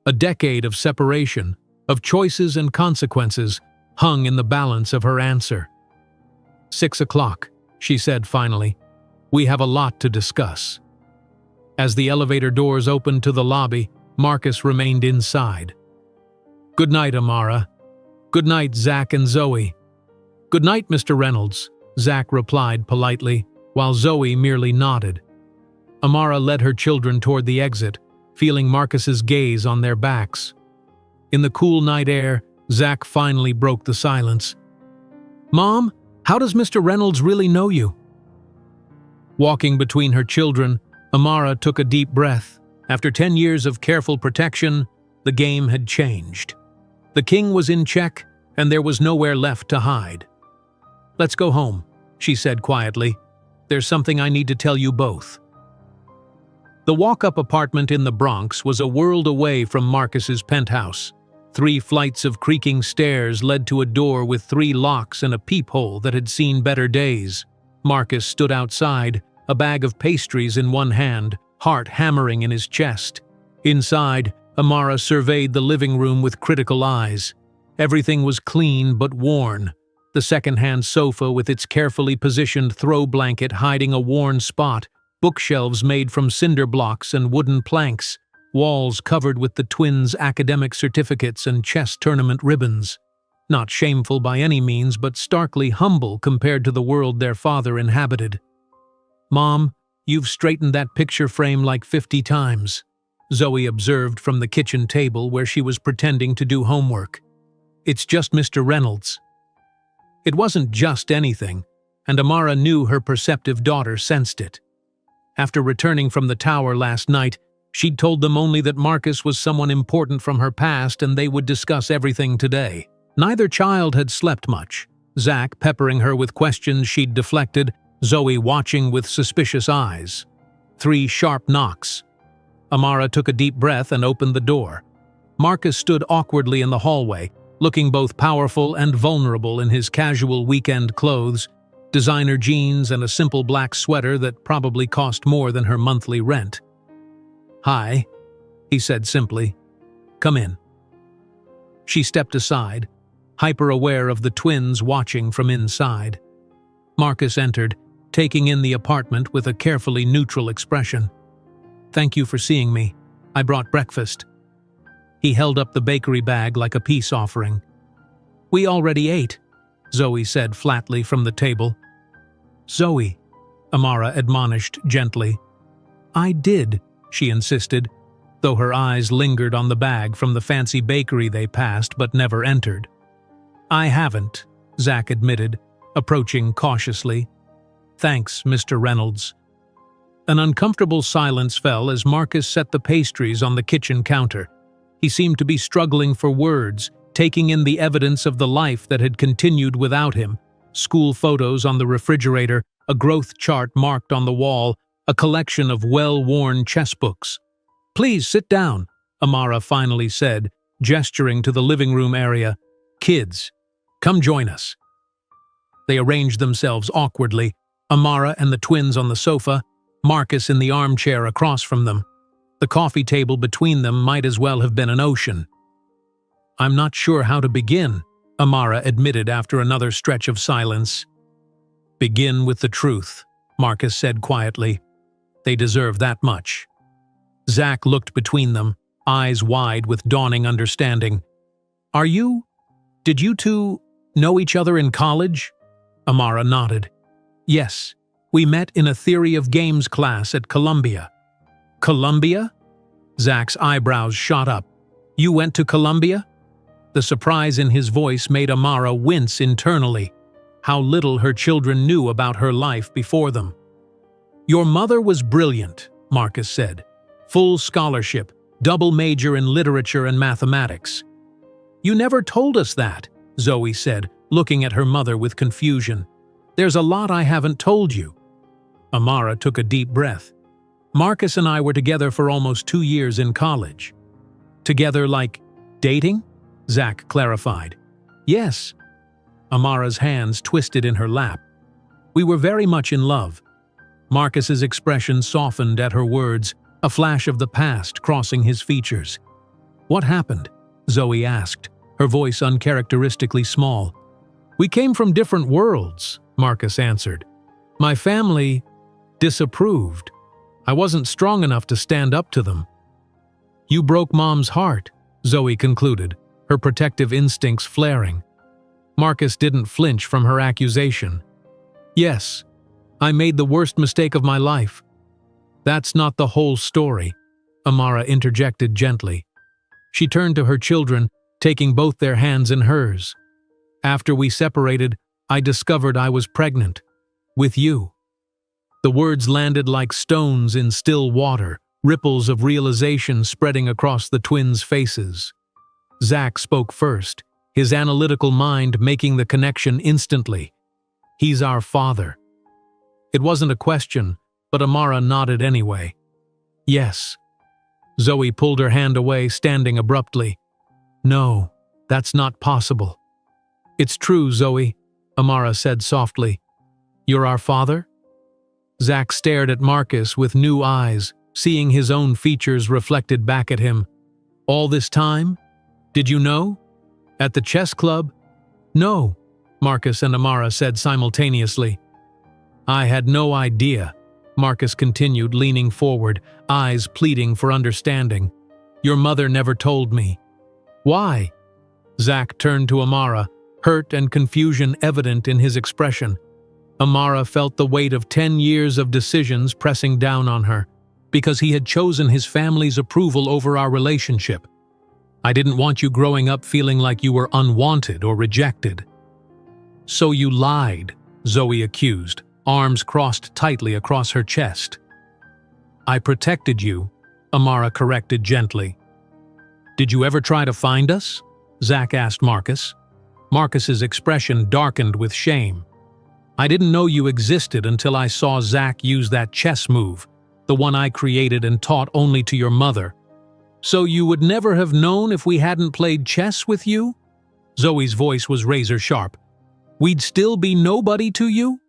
A decade of separation, of choices and consequences, hung in the balance of her answer. 6 o'clock, she said finally. We have a lot to discuss. As the elevator doors opened to the lobby, Marcus remained inside. Good night, Amara. Good night, Zach and Zoe. Good night, Mr. Reynolds, Zach replied politely, while Zoe merely nodded. Amara led her children toward the exit, feeling Marcus's gaze on their backs. In the cool night air, Zach finally broke the silence. Mom, how does Mr. Reynolds really know you? Walking between her children, Amara took a deep breath. After 10 years of careful protection, the game had changed. The king was in check, and there was nowhere left to hide. Let's go home, she said quietly. There's something I need to tell you both. The walk-up apartment in the Bronx was a world away from Marcus's penthouse. 3 flights of creaking stairs led to a door with 3 locks and a peephole that had seen better days. Marcus stood outside, a bag of pastries in one hand, heart hammering in his chest. Inside, Amara surveyed the living room with critical eyes. Everything was clean but worn. The second-hand sofa with its carefully positioned throw blanket hiding a worn spot, bookshelves made from cinder blocks and wooden planks, walls covered with the twins' academic certificates and chess tournament ribbons. Not shameful by any means, but starkly humble compared to the world their father inhabited. Mom, you've straightened that picture frame like 50 times, Zoe observed from the kitchen table where she was pretending to do homework. It's just Mr. Reynolds. It wasn't just anything, and Amara knew her perceptive daughter sensed it. After returning from the tower last night, she'd told them only that Marcus was someone important from her past and they would discuss everything today. Neither child had slept much, Zach peppering her with questions she'd deflected, Zoe watching with suspicious eyes. 3 sharp knocks. Amara took a deep breath and opened the door. Marcus stood awkwardly in the hallway, looking both powerful and vulnerable in his casual weekend clothes, designer jeans and a simple black sweater that probably cost more than her monthly rent. Hi, he said simply. Come in. She stepped aside, hyper-aware of the twins watching from inside. Marcus entered, taking in the apartment with a carefully neutral expression. Thank you for seeing me. I brought breakfast. He held up the bakery bag like a peace offering. We already ate, Zoe said flatly from the table. Zoe, Amara admonished gently. I did, she insisted, though her eyes lingered on the bag from the fancy bakery they passed but never entered. I haven't, Zach admitted, approaching cautiously. Thanks, Mr. Reynolds. An uncomfortable silence fell as Marcus set the pastries on the kitchen counter. He seemed to be struggling for words, taking in the evidence of the life that had continued without him. School photos on the refrigerator, a growth chart marked on the wall, a collection of well-worn chess books. Please sit down, Amara finally said, gesturing to the living room area. Kids, come join us. They arranged themselves awkwardly, Amara and the twins on the sofa, Marcus in the armchair across from them. The coffee table between them might as well have been an ocean. I'm not sure how to begin, Amara admitted after another stretch of silence. Begin with the truth, Marcus said quietly. They deserve that much. Zach looked between them, eyes wide with dawning understanding. Did you two know each other in college? Amara nodded. Yes, we met in a theory of games class at Columbia. Columbia? Zach's eyebrows shot up. You went to Columbia? The surprise in his voice made Amara wince internally. How little her children knew about her life before them. Your mother was brilliant, Marcus said. Full scholarship, double major in literature and mathematics. You never told us that, Zoe said, looking at her mother with confusion. There's a lot I haven't told you. Amara took a deep breath. Marcus and I were together for almost 2 years in college. Together like dating? Zach clarified. Yes. Amara's hands twisted in her lap. We were very much in love. Marcus's expression softened at her words, a flash of the past crossing his features. "What happened?" Zoe asked, her voice uncharacteristically small. "We came from different worlds," Marcus answered. "My family disapproved. I wasn't strong enough to stand up to them." "You broke Mom's heart," Zoe concluded, her protective instincts flaring. Marcus didn't flinch from her accusation. "Yes, I made the worst mistake of my life." "That's not the whole story," Amara interjected gently. She turned to her children, taking both their hands in hers. "After we separated, I discovered I was pregnant. With you." The words landed like stones in still water, ripples of realization spreading across the twins' faces. Zach spoke first, his analytical mind making the connection instantly. "He's our father." It wasn't a question, but Amara nodded anyway. "Yes." Zoe pulled her hand away, standing abruptly. "No, that's not possible." "It's true, Zoe," Amara said softly. "You're our father?" Zach stared at Marcus with new eyes, seeing his own features reflected back at him. "All this time? Did you know? At the chess club?" "No," Marcus and Amara said simultaneously. "I had no idea," Marcus continued, leaning forward, eyes pleading for understanding. "Your mother never told me." "Why?" Zach turned to Amara, hurt and confusion evident in his expression. Amara felt the weight of 10 years of decisions pressing down on her, because he had chosen his family's approval over our relationship. "I didn't want you growing up feeling like you were unwanted or rejected." "So you lied," Zoe accused, arms crossed tightly across her chest. "I protected you," Amara corrected gently. "Did you ever try to find us?" Zach asked Marcus. Marcus's expression darkened with shame. "I didn't know you existed until I saw Zach use that chess move, the one I created and taught only to your mother." "So you would never have known if we hadn't played chess with you?" Zoe's voice was razor sharp. "We'd still be nobody to you?"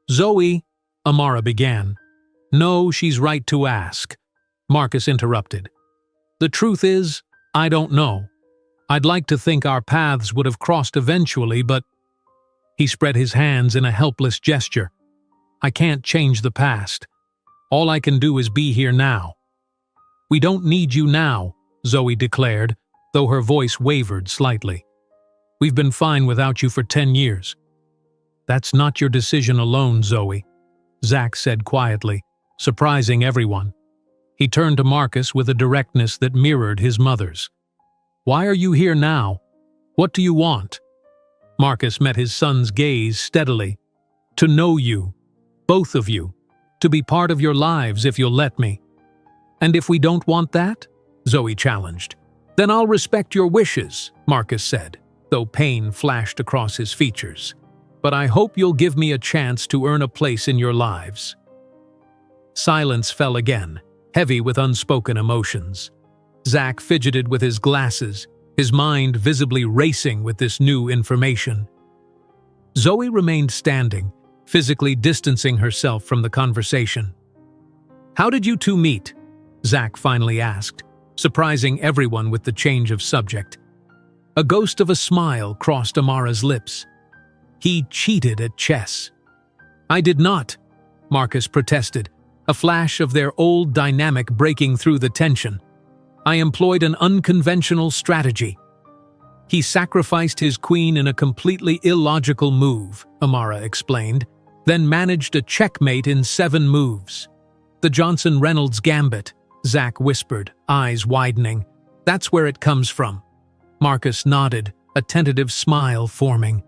"Zoe," Amara began. "No, she's right to ask," Marcus interrupted. "The truth is, I don't know. I'd like to think our paths would have crossed eventually, but—" He spread his hands in a helpless gesture. "I can't change the past. All I can do is be here now." "We don't need you now," Zoe declared, though her voice wavered slightly. "We've been fine without you for 10 years. "That's not your decision alone, Zoe," Zach said quietly, surprising everyone. He turned to Marcus with a directness that mirrored his mother's. "Why are you here now? What do you want?" Marcus met his son's gaze steadily. "To know you, both of you, to be part of your lives if you'll let me." "And if we don't want that?" Zoe challenged. "Then I'll respect your wishes," Marcus said, though pain flashed across his features. "But I hope you'll give me a chance to earn a place in your lives." Silence fell again, heavy with unspoken emotions. Zach fidgeted with his glasses, his mind visibly racing with this new information. Zoe remained standing, physically distancing herself from the conversation. "How did you two meet?" Zach finally asked, surprising everyone with the change of subject. A ghost of a smile crossed Amara's lips. "He cheated at chess." "I did not," Marcus protested, a flash of their old dynamic breaking through the tension. "I employed an unconventional strategy." "He sacrificed his queen in a completely illogical move," Amara explained, "then managed a checkmate in 7 moves. The Johnson-Reynolds gambit," Zach whispered, eyes widening. "That's where it comes from." Marcus nodded, a tentative smile forming.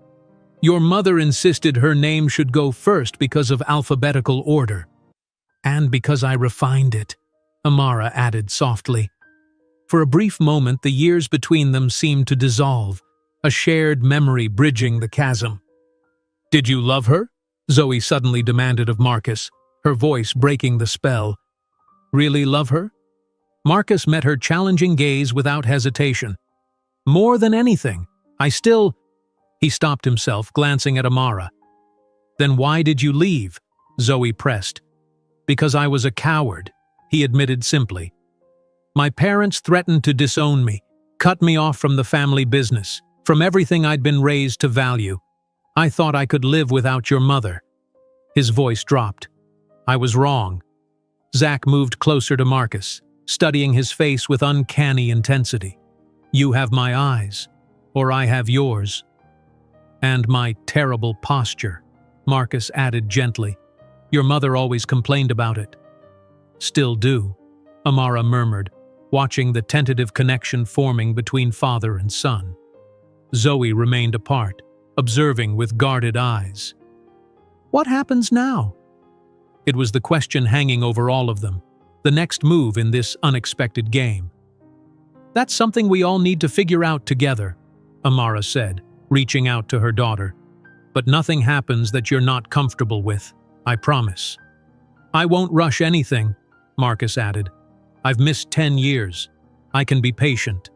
"Your mother insisted her name should go first because of alphabetical order." "And because I refined it," Amara added softly. For a brief moment, the years between them seemed to dissolve, a shared memory bridging the chasm. "Did you love her?" Zoe suddenly demanded of Marcus, her voice breaking the spell. "Really love her?" Marcus met her challenging gaze without hesitation. "More than anything. I still—" He stopped himself, glancing at Amara. Then why did you leave? Zoe pressed. Because I was a coward, he admitted simply. My parents threatened to disown me, cut me off from the family business, from everything I'd been raised to value. I thought I could live without your mother. His voice dropped. I was wrong. Zach moved closer to Marcus, studying his face with uncanny intensity. You have my eyes, or I have yours. And my terrible posture, Marcus added gently. Your mother always complained about it. Still do, Amara murmured, watching the tentative connection forming between father and son. Zoe remained apart, observing with guarded eyes. What happens now? It was the question hanging over all of them, the next move in this unexpected game. That's something we all need to figure out together, Amara said, reaching out to her daughter. But nothing happens that you're not comfortable with, I promise. I won't rush anything, Marcus added. I've missed 10 years. I can be patient.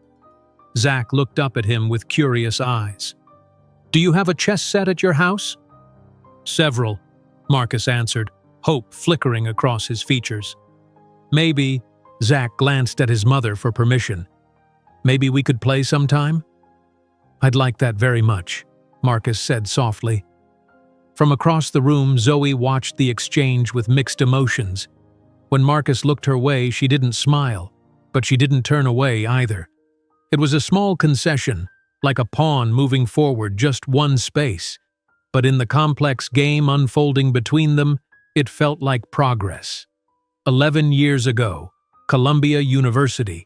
Zach looked up at him with curious eyes. Do you have a chess set at your house? Several, Marcus answered, hope flickering across his features. Maybe, Zach glanced at his mother for permission. Maybe we could play sometime? I'd like that very much, Marcus said softly. From across the room, Zoe watched the exchange with mixed emotions. When Marcus looked her way, she didn't smile, but she didn't turn away either. It was a small concession, like a pawn moving forward just one space. But in the complex game unfolding between them, it felt like progress. 11 years ago, Columbia University.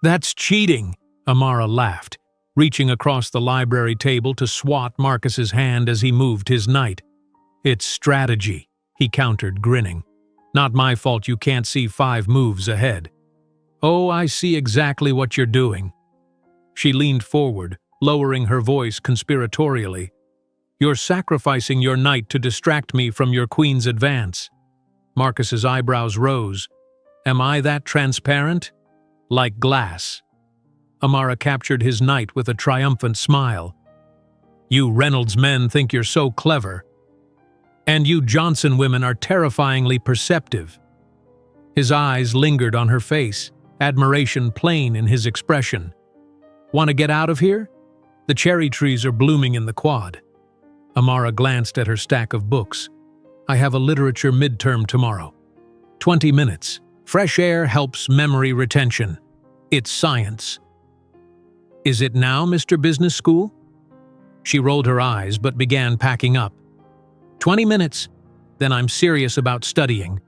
That's cheating, Amara laughed, reaching across the library table to swat Marcus's hand as he moved his knight. It's strategy, he countered, grinning. Not my fault you can't see 5 moves ahead. Oh, I see exactly what you're doing. She leaned forward, lowering her voice conspiratorially. You're sacrificing your knight to distract me from your queen's advance. Marcus's eyebrows rose. Am I that transparent? Like glass. Amara captured his knight with a triumphant smile. You Reynolds men think you're so clever. And you Johnson women are terrifyingly perceptive. His eyes lingered on her face, admiration plain in his expression. Want to get out of here? The cherry trees are blooming in the quad. Amara glanced at her stack of books. I have a literature midterm tomorrow. 20 minutes. Fresh air helps memory retention. It's science. Is it now, Mr. Business School? She rolled her eyes but began packing up. 20 minutes. Then I'm serious about studying.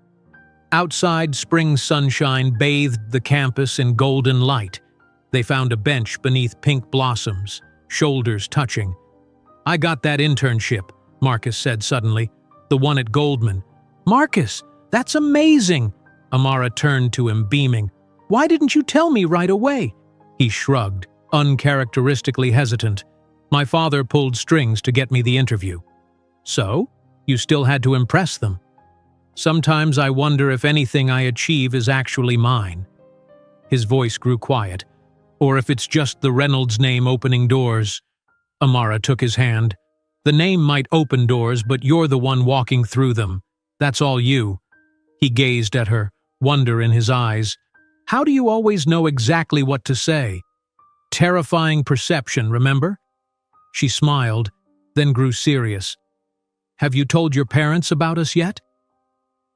Outside, spring sunshine bathed the campus in golden light. They found a bench beneath pink blossoms, shoulders touching. I got that internship, Marcus said suddenly. The one at Goldman. Marcus, that's amazing! Amara turned to him, beaming. Why didn't you tell me right away? He shrugged, uncharacteristically hesitant. My father pulled strings to get me the interview. So? You still had to impress them. Sometimes I wonder if anything I achieve is actually mine. His voice grew quiet. Or if it's just the Reynolds name opening doors. Amara took his hand. The name might open doors, but you're the one walking through them. That's all you. He gazed at her, wonder in his eyes. How do you always know exactly what to say? Terrifying perception, remember? She smiled, then grew serious. Have you told your parents about us yet?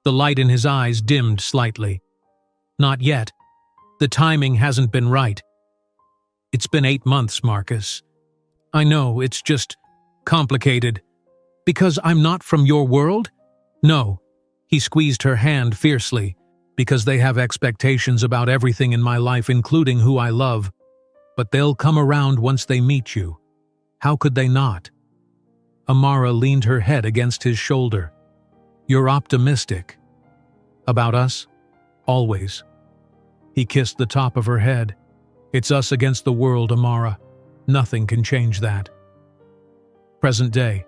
The light in his eyes dimmed slightly. Not yet. The timing hasn't been right. It's been 8 months, Marcus. I know, it's just complicated. Because I'm not from your world? No. He squeezed her hand fiercely. Because they have expectations about everything in my life, including who I love. But they'll come around once they meet you. How could they not? Amara leaned her head against his shoulder. You're optimistic. About us? Always. He kissed the top of her head. It's us against the world, Amara. Nothing can change that. Present day.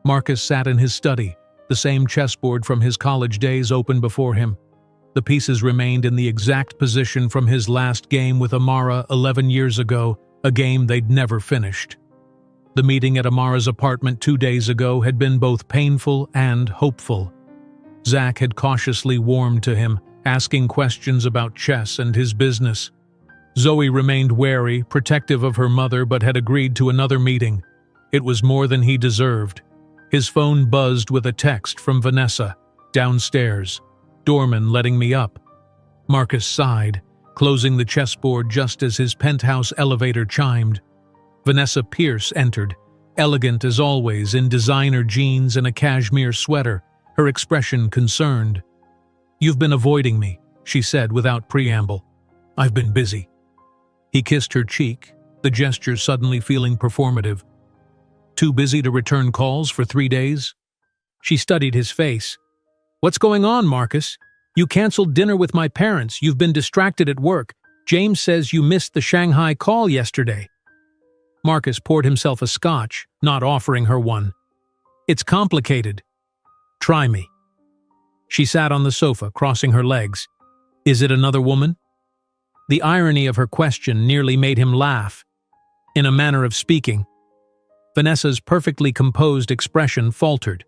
Marcus sat in his study, the same chessboard from his college days open before him. The pieces remained in the exact position from his last game with Amara 11 years ago, a game they'd never finished. The meeting at Amara's apartment 2 days ago had been both painful and hopeful. Zach had cautiously warmed to him, asking questions about chess and his business. Zoe remained wary, protective of her mother, but had agreed to another meeting. It was more than he deserved. His phone buzzed with a text from Vanessa, downstairs. "Doorman letting me up." Marcus sighed, closing the chessboard just as his penthouse elevator chimed. Vanessa Pierce entered, elegant as always in designer jeans and a cashmere sweater, her expression concerned. "You've been avoiding me," she said without preamble. "I've been busy." He kissed her cheek, the gesture suddenly feeling performative. "Too busy to return calls for 3 days?" She studied his face. "What's going on, Marcus? You canceled dinner with my parents. You've been distracted at work. James says you missed the Shanghai call yesterday." Marcus poured himself a scotch, not offering her one. "It's complicated. Try me." She sat on the sofa, crossing her legs. "Is it another woman?" The irony of her question nearly made him laugh. In a manner of speaking, Vanessa's perfectly composed expression faltered.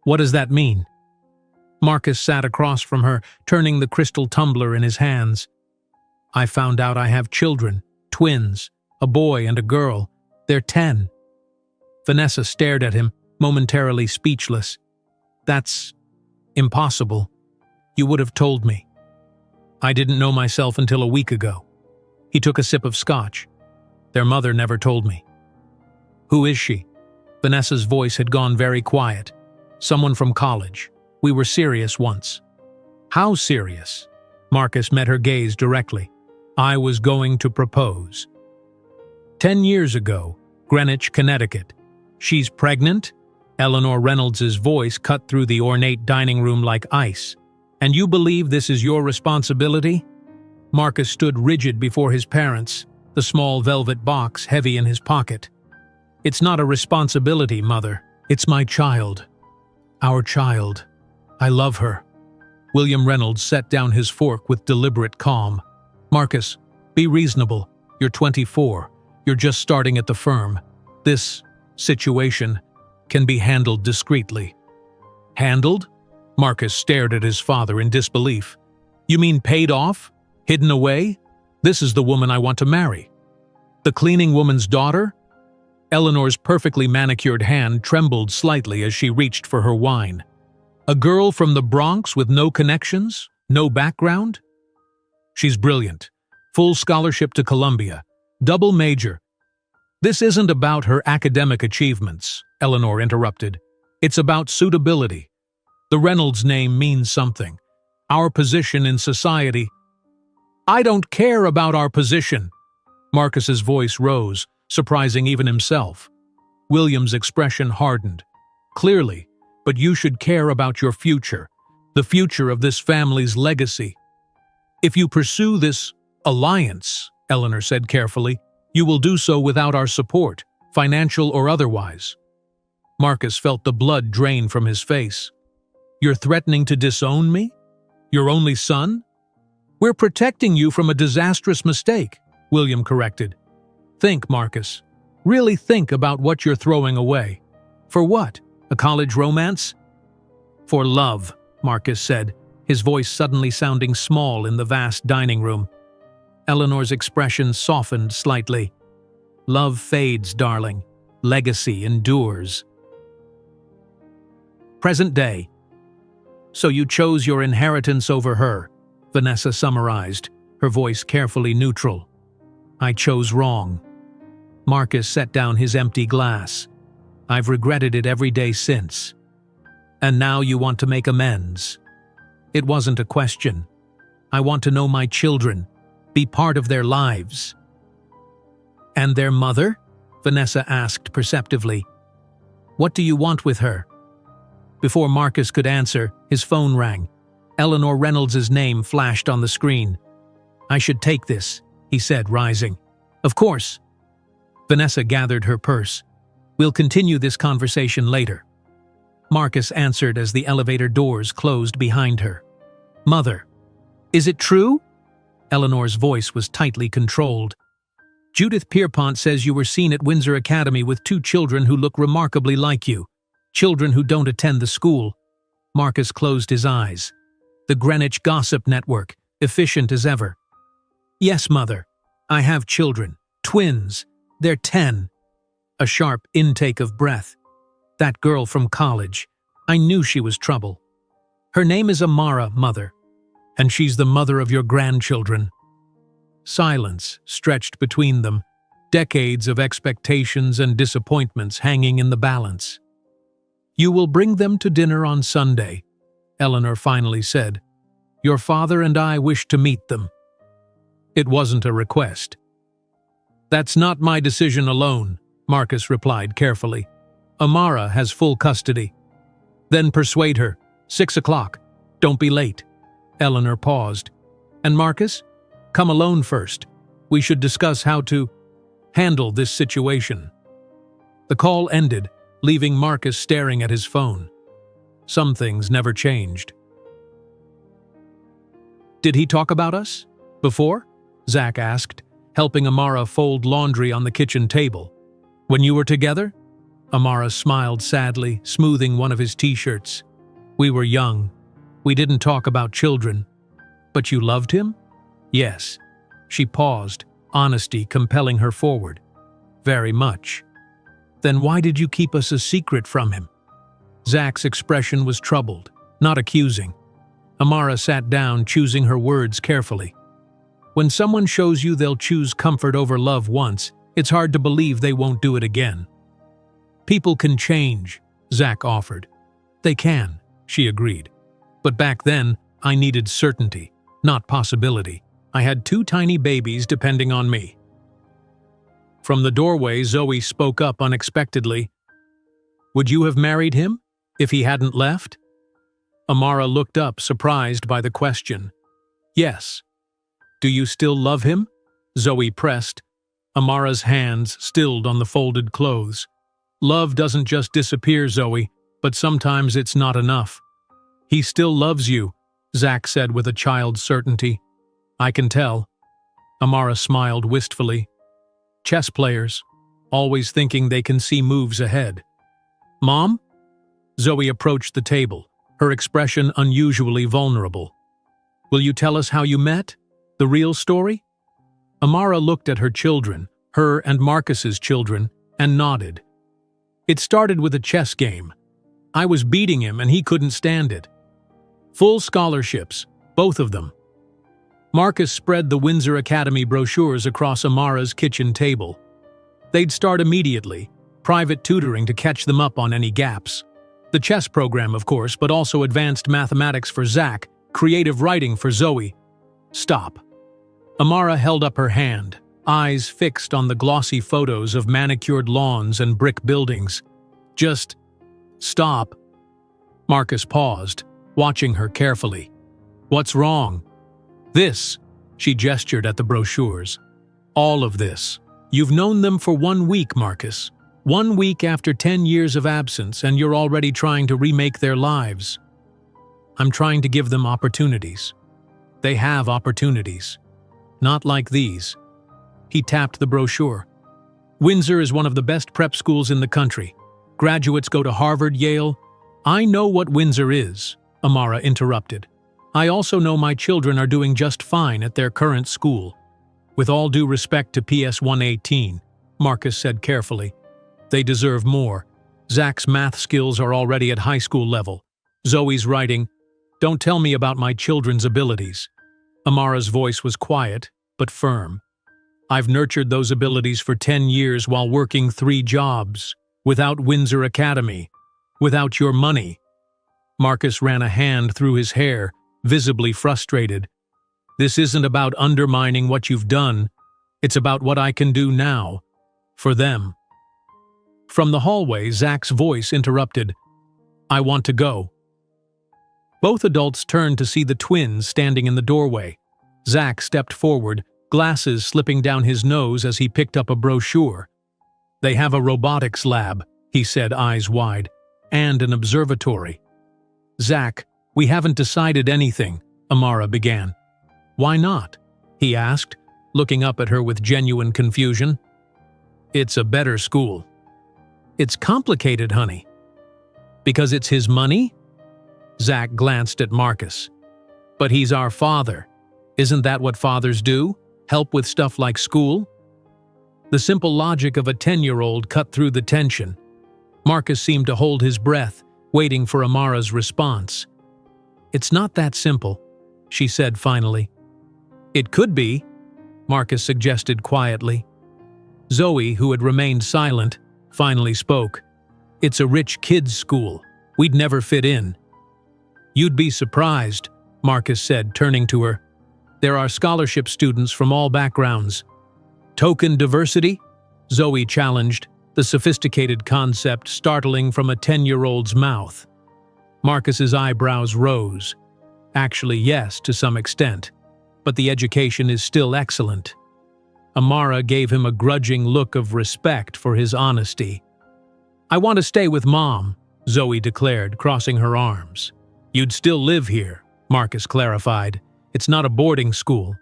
"What does that mean?" Marcus sat across from her, turning the crystal tumbler in his hands. "I found out I have children, twins, a boy and a girl. They're 10. Vanessa stared at him, momentarily speechless. "That's impossible. You would have told me." "I didn't know myself until a week ago." He took a sip of scotch. "Their mother never told me." "Who is she?" Vanessa's voice had gone very quiet. "Someone from college. We were serious once." "How serious?" Marcus met her gaze directly. "I was going to propose." 10 years ago, Greenwich, Connecticut. "She's pregnant?" Eleanor Reynolds's voice cut through the ornate dining room like ice. "And you believe this is your responsibility?" Marcus stood rigid before his parents, the small velvet box heavy in his pocket. "It's not a responsibility, Mother. It's my child. Our child. I love her." William Reynolds set down his fork with deliberate calm. "Marcus, be reasonable. You're 24. You're just starting at the firm. This situation can be handled discreetly." "Handled?" Marcus stared at his father in disbelief. "You mean paid off? Hidden away? This is the woman I want to marry." "The cleaning woman's daughter?" Eleanor's perfectly manicured hand trembled slightly as she reached for her wine. "A girl from the Bronx with no connections? No background?" "She's brilliant. Full scholarship to Columbia. Double major." "This isn't about her academic achievements," Eleanor interrupted. "It's about suitability. The Reynolds name means something. Our position in society." "I don't care about our position." Marcus's voice rose, surprising even himself. William's expression hardened. "Clearly, but you should care about your future, the future of this family's legacy. If you pursue this alliance," Eleanor said carefully, "you will do so without our support, financial or otherwise." Marcus felt the blood drain from his face. "You're threatening to disown me? Your only son?" "We're protecting you from a disastrous mistake," William corrected. "Think, Marcus. Really think about what you're throwing away. For what? A college romance?" "For love," Marcus said, his voice suddenly sounding small in the vast dining room. Eleanor's expression softened slightly. "Love fades, darling. Legacy endures." Present day. "So you chose your inheritance over her," Vanessa summarized, her voice carefully neutral. "I chose wrong." Marcus set down his empty glass. "I've regretted it every day since." "And now you want to make amends?" "It wasn't a question. I want to know my children, be part of their lives." "And their mother?" Vanessa asked perceptively. "What do you want with her?" Before Marcus could answer, his phone rang. Eleanor Reynolds's name flashed on the screen. "I should take this," he said, rising. "Of course." Vanessa gathered her purse. "We'll continue this conversation later." Marcus answered as the elevator doors closed behind her. "Mother, is it true?" Eleanor's voice was tightly controlled. Judith Pierpont says you were seen at Windsor Academy with two children who look remarkably like you. Children who don't attend the school. Marcus closed his eyes. The Greenwich Gossip Network, efficient as ever. Yes, Mother. I have children. Twins. They're 10. A sharp intake of breath. That girl from college. I knew she was trouble. Her name is Amara, Mother. And she's the mother of your grandchildren. Silence stretched between them, decades of expectations and disappointments hanging in the balance. You will bring them to dinner on Sunday, Eleanor finally said. Your father and I wish to meet them. It wasn't a request. That's not my decision alone, Marcus replied carefully. Amara has full custody. Then persuade her. 6 o'clock. Don't be late. Eleanor paused. And Marcus? Come alone first. We should discuss how to handle this situation. The call ended, leaving Marcus staring at his phone. Some things never changed. Did he talk about us? Before? Zach asked, helping Amara fold laundry on the kitchen table. When you were together? Amara smiled sadly, smoothing one of his t-shirts. We were young. We didn't talk about children. But you loved him? Yes. She paused, honesty compelling her forward. Very much. Then why did you keep us a secret from him? Zach's expression was troubled, not accusing. Amara sat down, choosing her words carefully. When someone shows you they'll choose comfort over love once, it's hard to believe they won't do it again. People can change, Zach offered. They can, she agreed. But back then, I needed certainty, not possibility. I had 2 tiny babies depending on me. From the doorway, Zoe spoke up unexpectedly. Would you have married him if he hadn't left? Amara looked up, surprised by the question. Yes. Do you still love him? Zoe pressed. Amara's hands stilled on the folded clothes. Love doesn't just disappear, Zoe, but sometimes it's not enough. He still loves you, Zach said with a child's certainty. I can tell. Amara smiled wistfully. Chess players, always thinking they can see moves ahead. Mom? Zoe approached the table, her expression unusually vulnerable. Will you tell us how you met? The real story? Amara looked at her children, her and Marcus's children, and nodded. It started with a chess game. I was beating him and he couldn't stand it. Full scholarships, both of them. Marcus spread the Windsor Academy brochures across Amara's kitchen table. They'd start immediately, private tutoring to catch them up on any gaps. The chess program, of course, but also advanced mathematics for Zach, creative writing for Zoe. Stop. Amara held up her hand, eyes fixed on the glossy photos of manicured lawns and brick buildings. Just stop. Marcus paused, watching her carefully. What's wrong? This, she gestured at the brochures. All of this. You've known them for 1 week, Marcus. 1 week after 10 years of absence, and you're already trying to remake their lives. I'm trying to give them opportunities. They have opportunities. Not like these. He tapped the brochure. Windsor is one of the best prep schools in the country. Graduates go to Harvard, Yale. I know what Windsor is, Amara interrupted. I also know my children are doing just fine at their current school. With all due respect to PS 118, Marcus said carefully. They deserve more. Zach's math skills are already at high school level. Zoe's writing, don't tell me about my children's abilities. Amara's voice was quiet, but firm. I've nurtured those abilities for 10 years while working 3 jobs, without Windsor Academy, without your money. Marcus ran a hand through his hair, visibly frustrated. This isn't about undermining what you've done. It's about what I can do now, for them. From the hallway, Zach's voice interrupted. I want to go. Both adults turned to see the twins standing in the doorway. Zach stepped forward, glasses slipping down his nose as he picked up a brochure. They have a robotics lab, he said, eyes wide, and an observatory. Zach, we haven't decided anything, Amara began. Why not? He asked, looking up at her with genuine confusion. "It's a better school." "It's complicated, honey." "Because it's his money?" Zach glanced at Marcus. "But he's our father. Isn't that what fathers do? Help with stuff like school?" The simple logic of a 10-year-old cut through the tension. Marcus seemed to hold his breath, waiting for Amara's response. "It's not that simple," she said finally. "It could be," Marcus suggested quietly. Zoe, who had remained silent, finally spoke. "It's a rich kids' school. We'd never fit in." "You'd be surprised," Marcus said, turning to her. "There are scholarship students from all backgrounds." "Token diversity?" Zoe challenged, the sophisticated concept startling from a 10-year-old's mouth. Marcus's eyebrows rose. "Actually, yes, to some extent. But the education is still excellent." Amara gave him a grudging look of respect for his honesty. "I want to stay with Mom," Zoe declared, crossing her arms. "You'd still live here," Marcus clarified. "It's not a boarding school."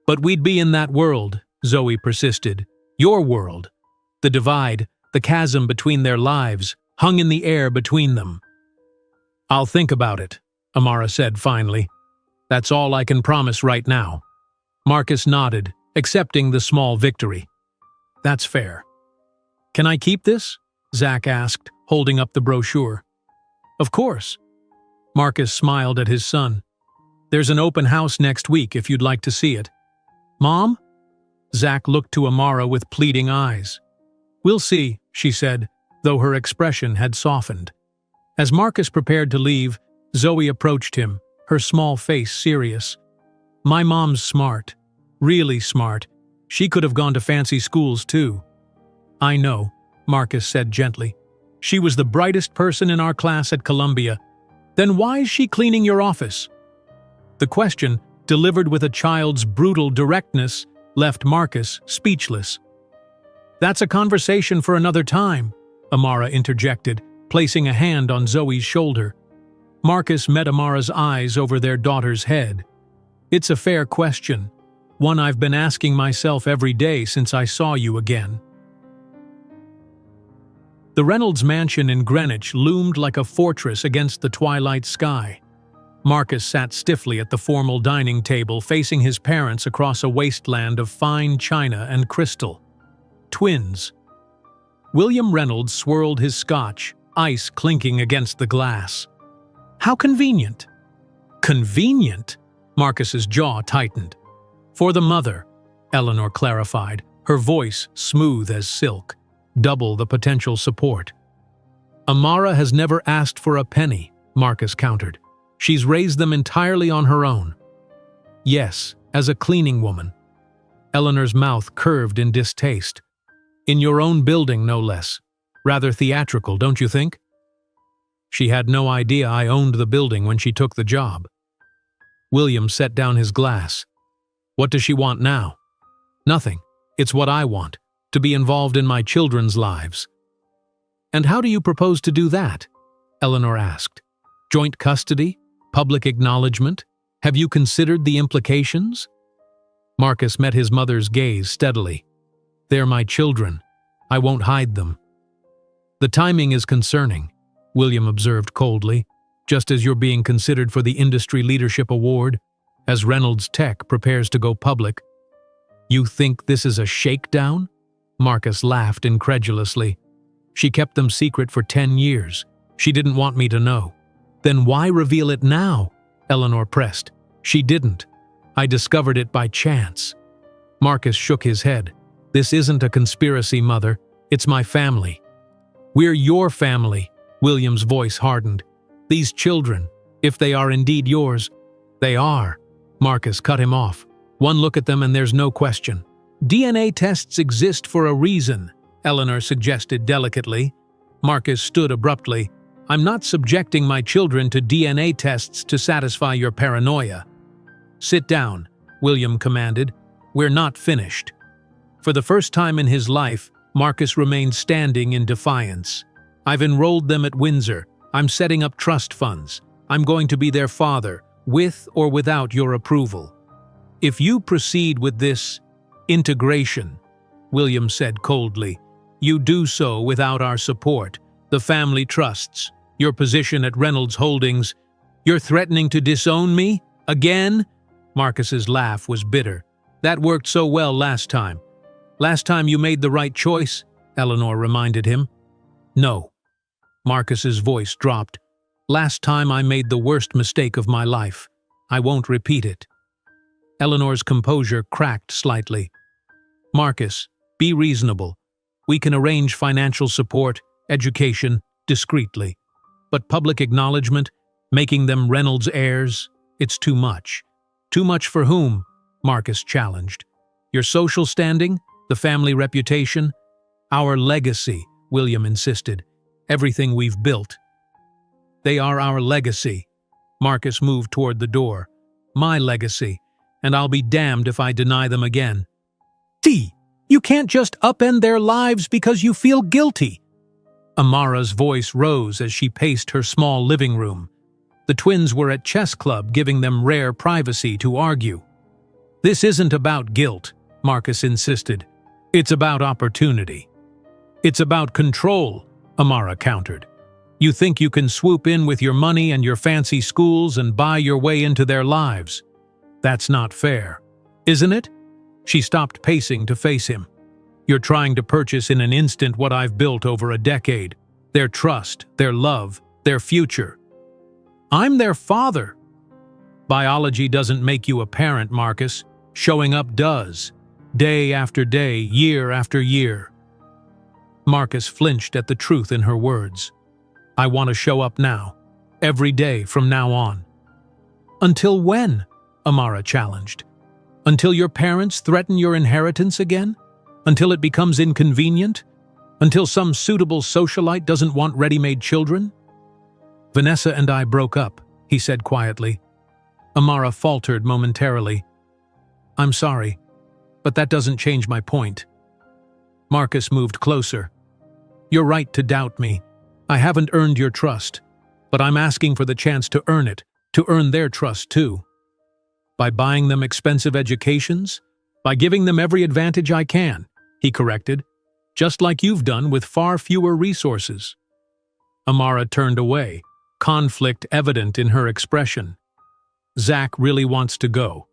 "But we'd be in that world," Zoe persisted. "Your world." The divide, the chasm between their lives, hung in the air between them. "I'll think about it," Amara said finally. "That's all I can promise right now." Marcus nodded, accepting the small victory. "That's fair." "Can I keep this?" Zach asked, holding up the brochure. "Of course." Marcus smiled at his son. "There's an open house next week if you'd like to see it." "Mom?" Zach looked to Amara with pleading eyes. "We'll see," she said, though her expression had softened. As Marcus prepared to leave, Zoe approached him, her small face serious. "My mom's smart. Really smart. She could have gone to fancy schools too." "I know," Marcus said gently. "She was the brightest person in our class at Columbia. Then why is she cleaning your office?" The question, delivered with a child's brutal directness, left Marcus speechless. "That's a conversation for another time," Amara interjected, placing a hand on Zoe's shoulder. Marcus met Amara's eyes over their daughter's head. "It's a fair question, one I've been asking myself every day since I saw you again." The Reynolds mansion in Greenwich loomed like a fortress against the twilight sky. Marcus sat stiffly at the formal dining table facing his parents across a wasteland of fine china and crystal. Twins. William Reynolds swirled his scotch, ice clinking against the glass. "How convenient." "Convenient?" Marcus's jaw tightened. "For the mother," Eleanor clarified, her voice smooth as silk. "Double the potential support." "Amara has never asked for a penny," Marcus countered. "She's raised them entirely on her own." "Yes, as a cleaning woman." Eleanor's mouth curved in distaste. "In your own building, no less. Rather theatrical, don't you think?" "She had no idea I owned the building when she took the job." William set down his glass. "What does she want now?" "Nothing. It's what I want, to be involved in my children's lives." "And how do you propose to do that?" Eleanor asked. "Joint custody? Public acknowledgement? Have you considered the implications?" Marcus met his mother's gaze steadily. "They're my children. I won't hide them." "The timing is concerning," William observed coldly, "just as you're being considered for the Industry Leadership Award, as Reynolds Tech prepares to go public." "You think this is a shakedown?" Marcus laughed incredulously. "She kept them secret for 10 years. She didn't want me to know." "Then why reveal it now?" Eleanor pressed. "She didn't. I discovered it by chance." Marcus shook his head. "This isn't a conspiracy, Mother. It's my family." "We're your family," William's voice hardened. "These children, if they are indeed yours—" "They are," Marcus cut him off. "One look at them and there's no question." "DNA tests exist for a reason," Eleanor suggested delicately. Marcus stood abruptly. "I'm not subjecting my children to DNA tests to satisfy your paranoia." "Sit down," William commanded. "We're not finished." For the first time in his life, Marcus remained standing in defiance. "I've enrolled them at Windsor. I'm setting up trust funds. I'm going to be their father, with or without your approval. If you proceed with this, Integration, William said coldly. You do so without our support, the family trusts, your position at Reynolds Holdings. You're threatening to disown me? Again? Marcus's laugh was bitter. That worked so well last time. Last time you made the right choice, Eleanor reminded him. No. Marcus's voice dropped. Last time I made the worst mistake of my life. I won't repeat it. Eleanor's composure cracked slightly. Marcus, be reasonable. We can arrange financial support, education, discreetly. But public acknowledgement, making them Reynolds heirs, it's too much. Too much for whom? Marcus challenged. Your social standing? The family reputation? Our legacy, William insisted. Everything we've built. They are our legacy. Marcus moved toward the door. My legacy, and I'll be damned if I deny them again. You can't just upend their lives because you feel guilty. Amara's voice rose as she paced her small living room. The twins were at chess club, giving them rare privacy to argue. This isn't about guilt, Marcus insisted. It's about opportunity. It's about control, Amara countered. You think you can swoop in with your money and your fancy schools and buy your way into their lives. That's not fair, isn't it? She stopped pacing to face him. You're trying to purchase in an instant what I've built over a decade. Their trust, their love, their future. I'm their father. Biology doesn't make you a parent, Marcus. Showing up does. Day after day, year after year. Marcus flinched at the truth in her words. I want to show up now. Every day from now on. Until when? Amara challenged. Until your parents threaten your inheritance again? Until it becomes inconvenient? Until some suitable socialite doesn't want ready-made children? Vanessa and I broke up, he said quietly. Amara faltered momentarily. I'm sorry, but that doesn't change my point. Marcus moved closer. You're right to doubt me. I haven't earned your trust, but I'm asking for the chance to earn it, to earn their trust too. By buying them expensive educations? By giving them every advantage I can, he corrected, just like you've done with far fewer resources. Amara turned away, conflict evident in her expression. Zach really wants to go.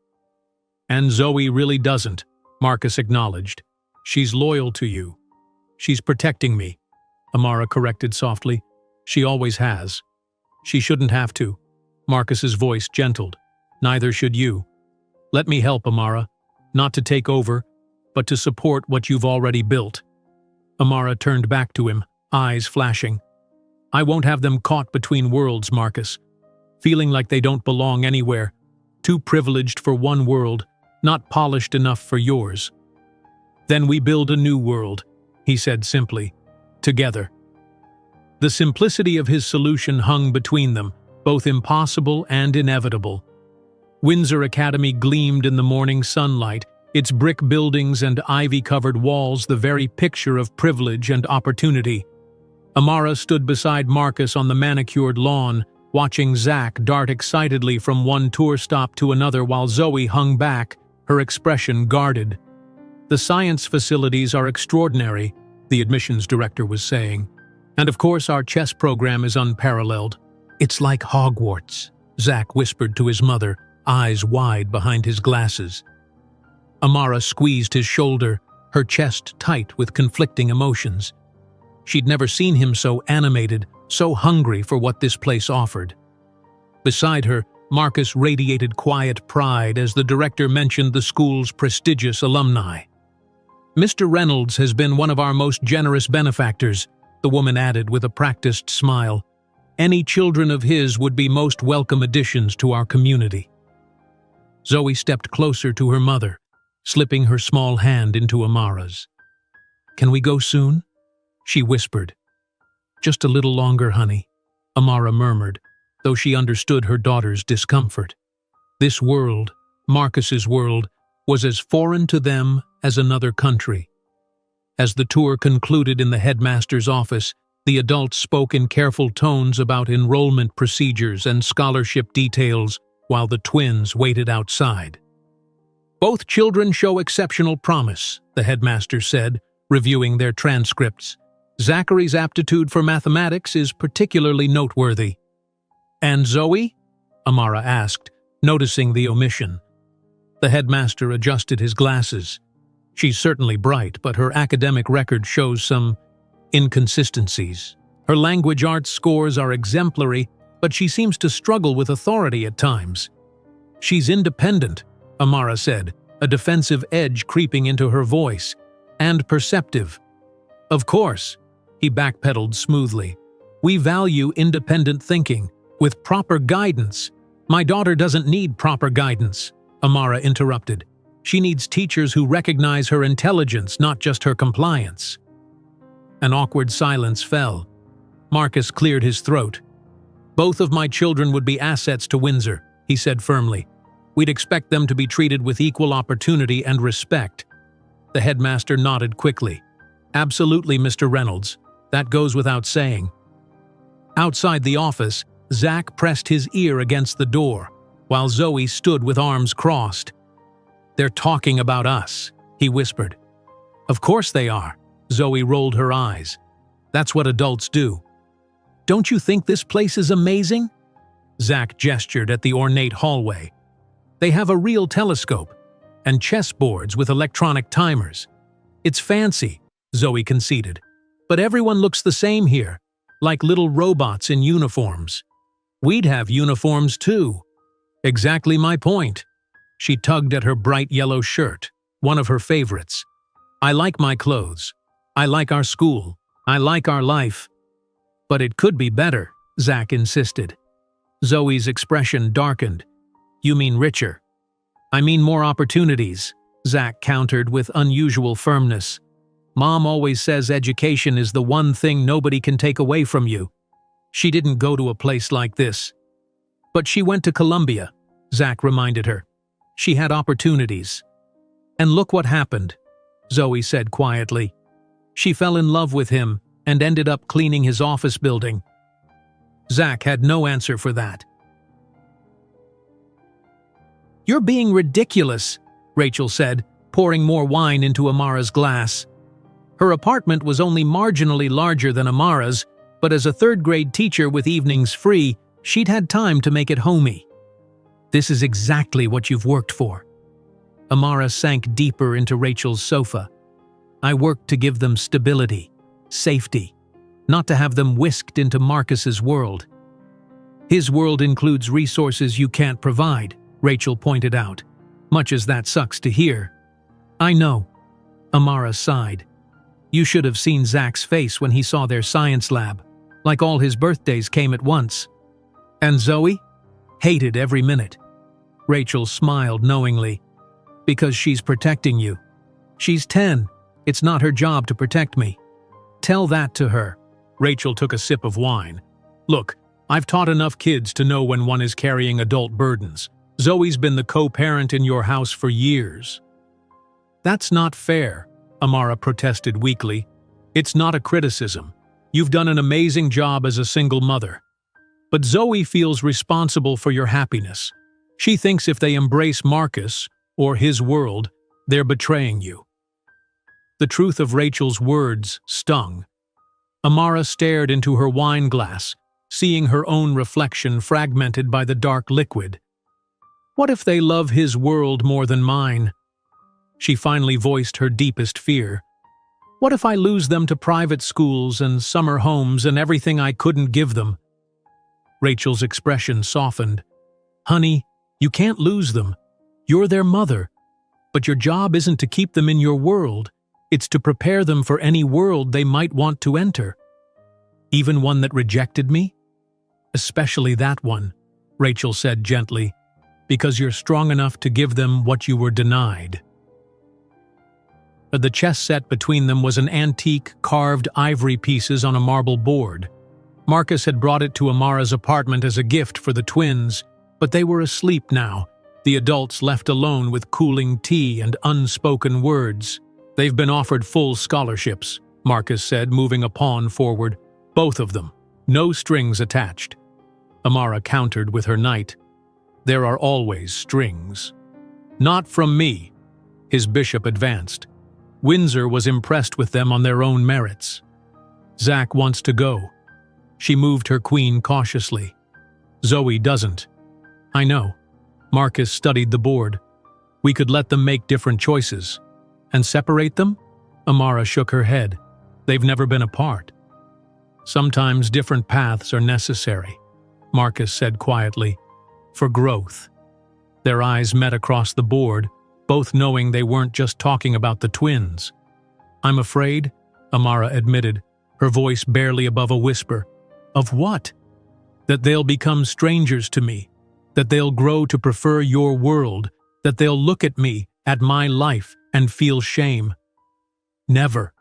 And Zoe really doesn't, Marcus acknowledged. She's loyal to you. She's protecting me, Amara corrected softly. She always has. She shouldn't have to. Marcus's voice gentled. Neither should you. Let me help, Amara. Not to take over, but to support what you've already built. Amara turned back to him, eyes flashing. I won't have them caught between worlds, Marcus. Feeling like they don't belong anywhere. Too privileged for one world, not polished enough for yours. Then we build a new world, he said simply. Together. The simplicity of his solution hung between them, both impossible and inevitable. Windsor Academy gleamed in the morning sunlight, its brick buildings and ivy-covered walls the very picture of privilege and opportunity. Amara stood beside Marcus on the manicured lawn, watching Zach dart excitedly from one tour stop to another while Zoe hung back, her expression guarded. The science facilities are extraordinary, the admissions director was saying. And of course our chess program is unparalleled. It's like Hogwarts, Zach whispered to his mother, eyes wide behind his glasses. Amara squeezed his shoulder, her chest tight with conflicting emotions. She'd never seen him so animated, so hungry for what this place offered. Beside her, Marcus radiated quiet pride as the director mentioned the school's prestigious alumni. Mr. Reynolds has been one of our most generous benefactors, the woman added with a practiced smile. Any children of his would be most welcome additions to our community. Zoe stepped closer to her mother, slipping her small hand into Amara's. Can we go soon? She whispered. Just a little longer, honey, Amara murmured, though she understood her daughter's discomfort. This world, Marcus's world, was as foreign to them as another country. As the tour concluded in the headmaster's office, the adults spoke in careful tones about enrollment procedures and scholarship details while the twins waited outside. Both children show exceptional promise, the headmaster said, reviewing their transcripts. Zachary's aptitude for mathematics is particularly noteworthy. And Zoe? Amara asked, noticing the omission. The headmaster adjusted his glasses. She's certainly bright, but her academic record shows some inconsistencies. Her language arts scores are exemplary, but she seems to struggle with authority at times. She's independent, Amara said, a defensive edge creeping into her voice, and perceptive. Of course, he backpedaled smoothly. We value independent thinking, with proper guidance. My daughter doesn't need proper guidance, Amara interrupted. She needs teachers who recognize her intelligence, not just her compliance. An awkward silence fell. Marcus cleared his throat. Both of my children would be assets to Windsor, he said firmly. We'd expect them to be treated with equal opportunity and respect. The headmaster nodded quickly. Absolutely, Mr. Reynolds. That goes without saying. Outside the office, Zach pressed his ear against the door, while Zoe stood with arms crossed. They're talking about us, he whispered. Of course they are, Zoe rolled her eyes. That's what adults do. Don't you think this place is amazing? Zach gestured at the ornate hallway. They have a real telescope, and chessboards with electronic timers. It's fancy, Zoe conceded. But everyone looks the same here, like little robots in uniforms. We'd have uniforms too. Exactly my point. She tugged at her bright yellow shirt, one of her favorites. I like my clothes. I like our school. I like our life. But it could be better, Zach insisted. Zoe's expression darkened. You mean richer? I mean more opportunities, Zach countered with unusual firmness. Mom always says education is the one thing nobody can take away from you. She didn't go to a place like this. But she went to Columbia, Zach reminded her. She had opportunities. And look what happened, Zoe said quietly. She fell in love with him and ended up cleaning his office building. Zach had no answer for that. You're being ridiculous, Rachel said, pouring more wine into Amara's glass. Her apartment was only marginally larger than Amara's, but as a third-grade teacher with evenings free, she'd had time to make it homey. This is exactly what you've worked for. Amara sank deeper into Rachel's sofa. I worked to give them stability, safety, not to have them whisked into Marcus's world. His world includes resources you can't provide, Rachel pointed out, much as that sucks to hear. I know, Amara sighed. You should have seen Zach's face when he saw their science lab, like all his birthdays came at once. And Zoe? Hated every minute. Rachel smiled knowingly. Because she's protecting you. She's 10. It's not her job to protect me. Tell that to her. Rachel took a sip of wine. Look, I've taught enough kids to know when one is carrying adult burdens. Zoe's been the co-parent in your house for years. That's not fair, Amara protested weakly. It's not a criticism. You've done an amazing job as a single mother. But Zoe feels responsible for your happiness. She thinks if they embrace Marcus, or his world, they're betraying you. The truth of Rachel's words stung. Amara stared into her wine glass, seeing her own reflection fragmented by the dark liquid. What if they love his world more than mine? She finally voiced her deepest fear. What if I lose them to private schools and summer homes and everything I couldn't give them? Rachel's expression softened. Honey, you can't lose them. You're their mother. But your job isn't to keep them in your world. It's to prepare them for any world they might want to enter. Even one that rejected me? Especially that one, Rachel said gently, because you're strong enough to give them what you were denied. The chess set between them was an antique, carved ivory pieces on a marble board. Marcus had brought it to Amara's apartment as a gift for the twins, but they were asleep now, the adults left alone with cooling tea and unspoken words. They've been offered full scholarships, Marcus said, moving a pawn forward. Both of them. No strings attached. Amara countered with her knight. There are always strings. Not from me. His bishop advanced. Windsor was impressed with them on their own merits. Zach wants to go. She moved her queen cautiously. Zoe doesn't. I know. Marcus studied the board. We could let them make different choices. And separate them? Amara shook her head. They've never been apart. Sometimes different paths are necessary, Marcus said quietly, for growth. Their eyes met across the board, both knowing they weren't just talking about the twins. I'm afraid, Amara admitted, her voice barely above a whisper. Of what? That they'll become strangers to me, that they'll grow to prefer your world, that they'll look at me, at my life, and feel shame. Never.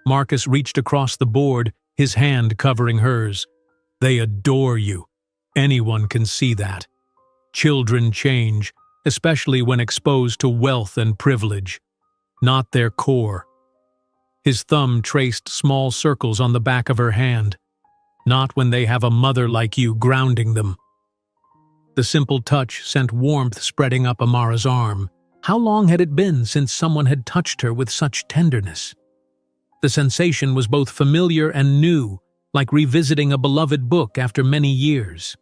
Marcus reached across the board, his hand covering hers. They adore you. Anyone can see that. Children change, especially when exposed to wealth and privilege. Not their core. His thumb traced small circles on the back of her hand. Not when they have a mother like you grounding them. The simple touch sent warmth spreading up Amara's arm. How long had it been since someone had touched her with such tenderness? The sensation was both familiar and new, like revisiting a beloved book after many years.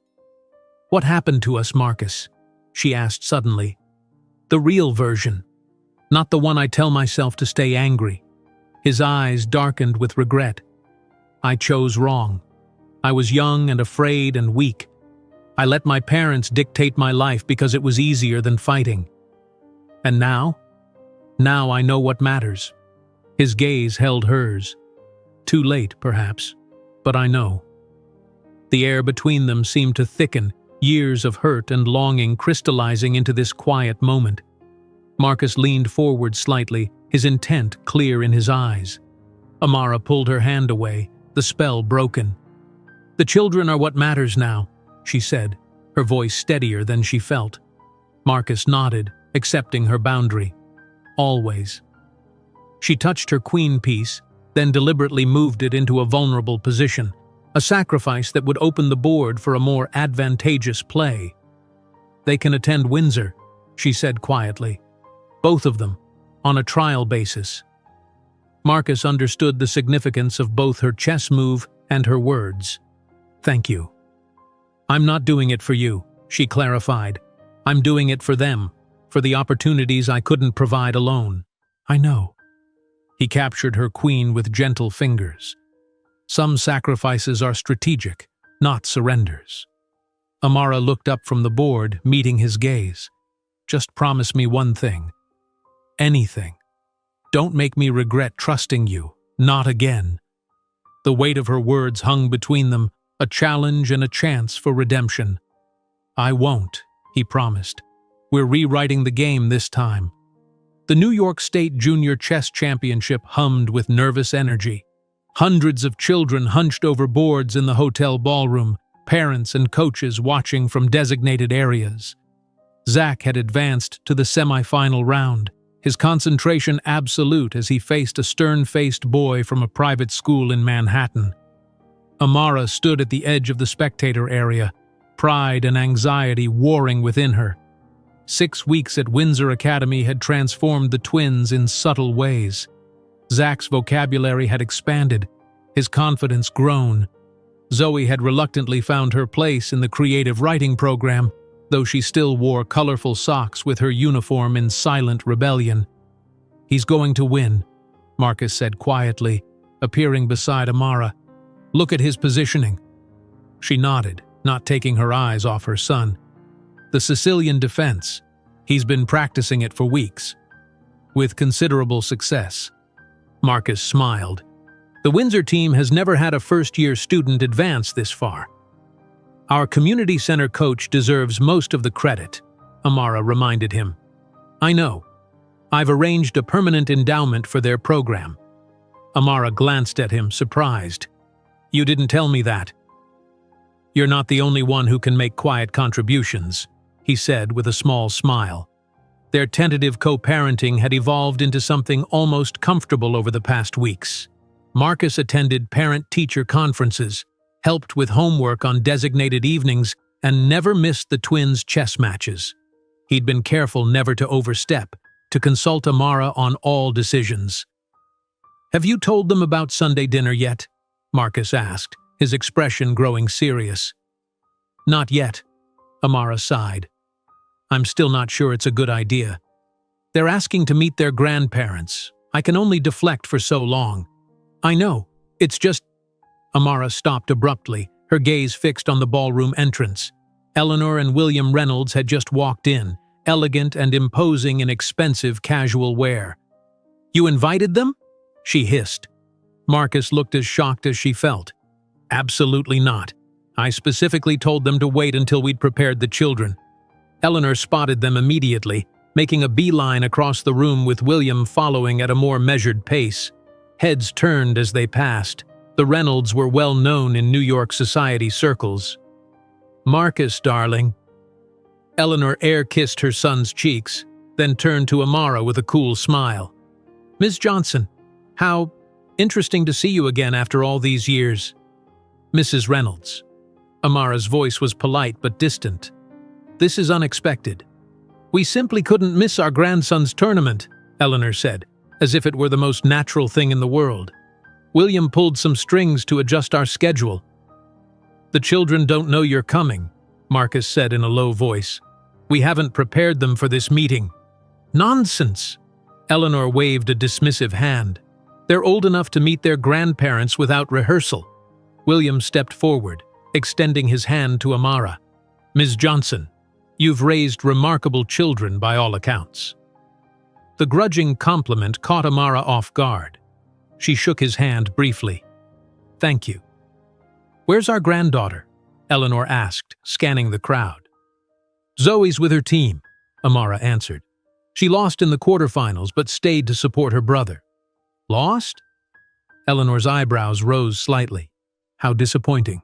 What happened to us, Marcus? She asked suddenly. The real version, not the one I tell myself to stay angry. His eyes darkened with regret. I chose wrong. I was young and afraid and weak. I let my parents dictate my life because it was easier than fighting. And now? Now I know what matters. His gaze held hers. Too late, perhaps, but I know. The air between them seemed to thicken, years of hurt and longing crystallizing into this quiet moment. Marcus leaned forward slightly, his intent clear in his eyes. Amara pulled her hand away, the spell broken. The children are what matters now, she said, her voice steadier than she felt. Marcus nodded, accepting her boundary. Always. She touched her queen piece, then deliberately moved it into a vulnerable position, a sacrifice that would open the board for a more advantageous play. They can attend Windsor, she said quietly. Both of them, on a trial basis. Marcus understood the significance of both her chess move and her words. Thank you. I'm not doing it for you, she clarified. I'm doing it for them, for the opportunities I couldn't provide alone. I know. He captured her queen with gentle fingers. Some sacrifices are strategic, not surrenders. Amara looked up from the board, meeting his gaze. Just promise me one thing. Anything. Don't make me regret trusting you. Not again. The weight of her words hung between them, a challenge and a chance for redemption. I won't, he promised. We're rewriting the game this time. The New York State Junior Chess Championship hummed with nervous energy. Hundreds of children hunched over boards in the hotel ballroom, parents and coaches watching from designated areas. Zach had advanced to the semi-final round, his concentration absolute as he faced a stern-faced boy from a private school in Manhattan. Amara stood at the edge of the spectator area, pride and anxiety warring within her. 6 weeks at Windsor Academy had transformed the twins in subtle ways. Zach's vocabulary had expanded, his confidence grown. Zoe had reluctantly found her place in the creative writing program, though she still wore colorful socks with her uniform in silent rebellion. He's going to win, Marcus said quietly, appearing beside Amara. Look at his positioning. She nodded, not taking her eyes off her son. The Sicilian defense. He's been practicing it for weeks. With considerable success. Marcus smiled. The Windsor team has never had a first-year student advance this far. Our community center coach deserves most of the credit, Amara reminded him. I know. I've arranged a permanent endowment for their program. Amara glanced at him, surprised. You didn't tell me that. You're not the only one who can make quiet contributions, he said with a small smile. Their tentative co-parenting had evolved into something almost comfortable over the past weeks. Marcus attended parent-teacher conferences, helped with homework on designated evenings, and never missed the twins' chess matches. He'd been careful never to overstep, to consult Amara on all decisions. "Have you told them about Sunday dinner yet?" Marcus asked, his expression growing serious. "Not yet," Amara sighed. "I'm still not sure it's a good idea. They're asking to meet their grandparents. I can only deflect for so long. I know, it's just—" Amara stopped abruptly, her gaze fixed on the ballroom entrance. Eleanor and William Reynolds had just walked in, elegant and imposing in expensive casual wear. "You invited them?" she hissed. Marcus looked as shocked as she felt. "Absolutely not. I specifically told them to wait until we'd prepared the children." Eleanor spotted them immediately, making a beeline across the room with William following at a more measured pace. Heads turned as they passed. The Reynolds were well known in New York society circles. "Marcus, darling." Eleanor air-kissed her son's cheeks, then turned to Amara with a cool smile. "Miss Johnson, how interesting to see you again after all these years." "Mrs. Reynolds." Amara's voice was polite but distant. "This is unexpected." "We simply couldn't miss our grandson's tournament," Eleanor said, as if it were the most natural thing in the world. "William pulled some strings to adjust our schedule." "The children don't know you're coming," Marcus said in a low voice. "We haven't prepared them for this meeting." "Nonsense!" Eleanor waved a dismissive hand. "They're old enough to meet their grandparents without rehearsal." William stepped forward, extending his hand to Amara. "Ms. Johnson, you've raised remarkable children by all accounts." The grudging compliment caught Amara off guard. She shook his hand briefly. "Thank you." "Where's our granddaughter?" Eleanor asked, scanning the crowd. "Zoe's with her team," Amara answered. "She lost in the quarterfinals but stayed to support her brother." "Lost?" Eleanor's eyebrows rose slightly. "How disappointing."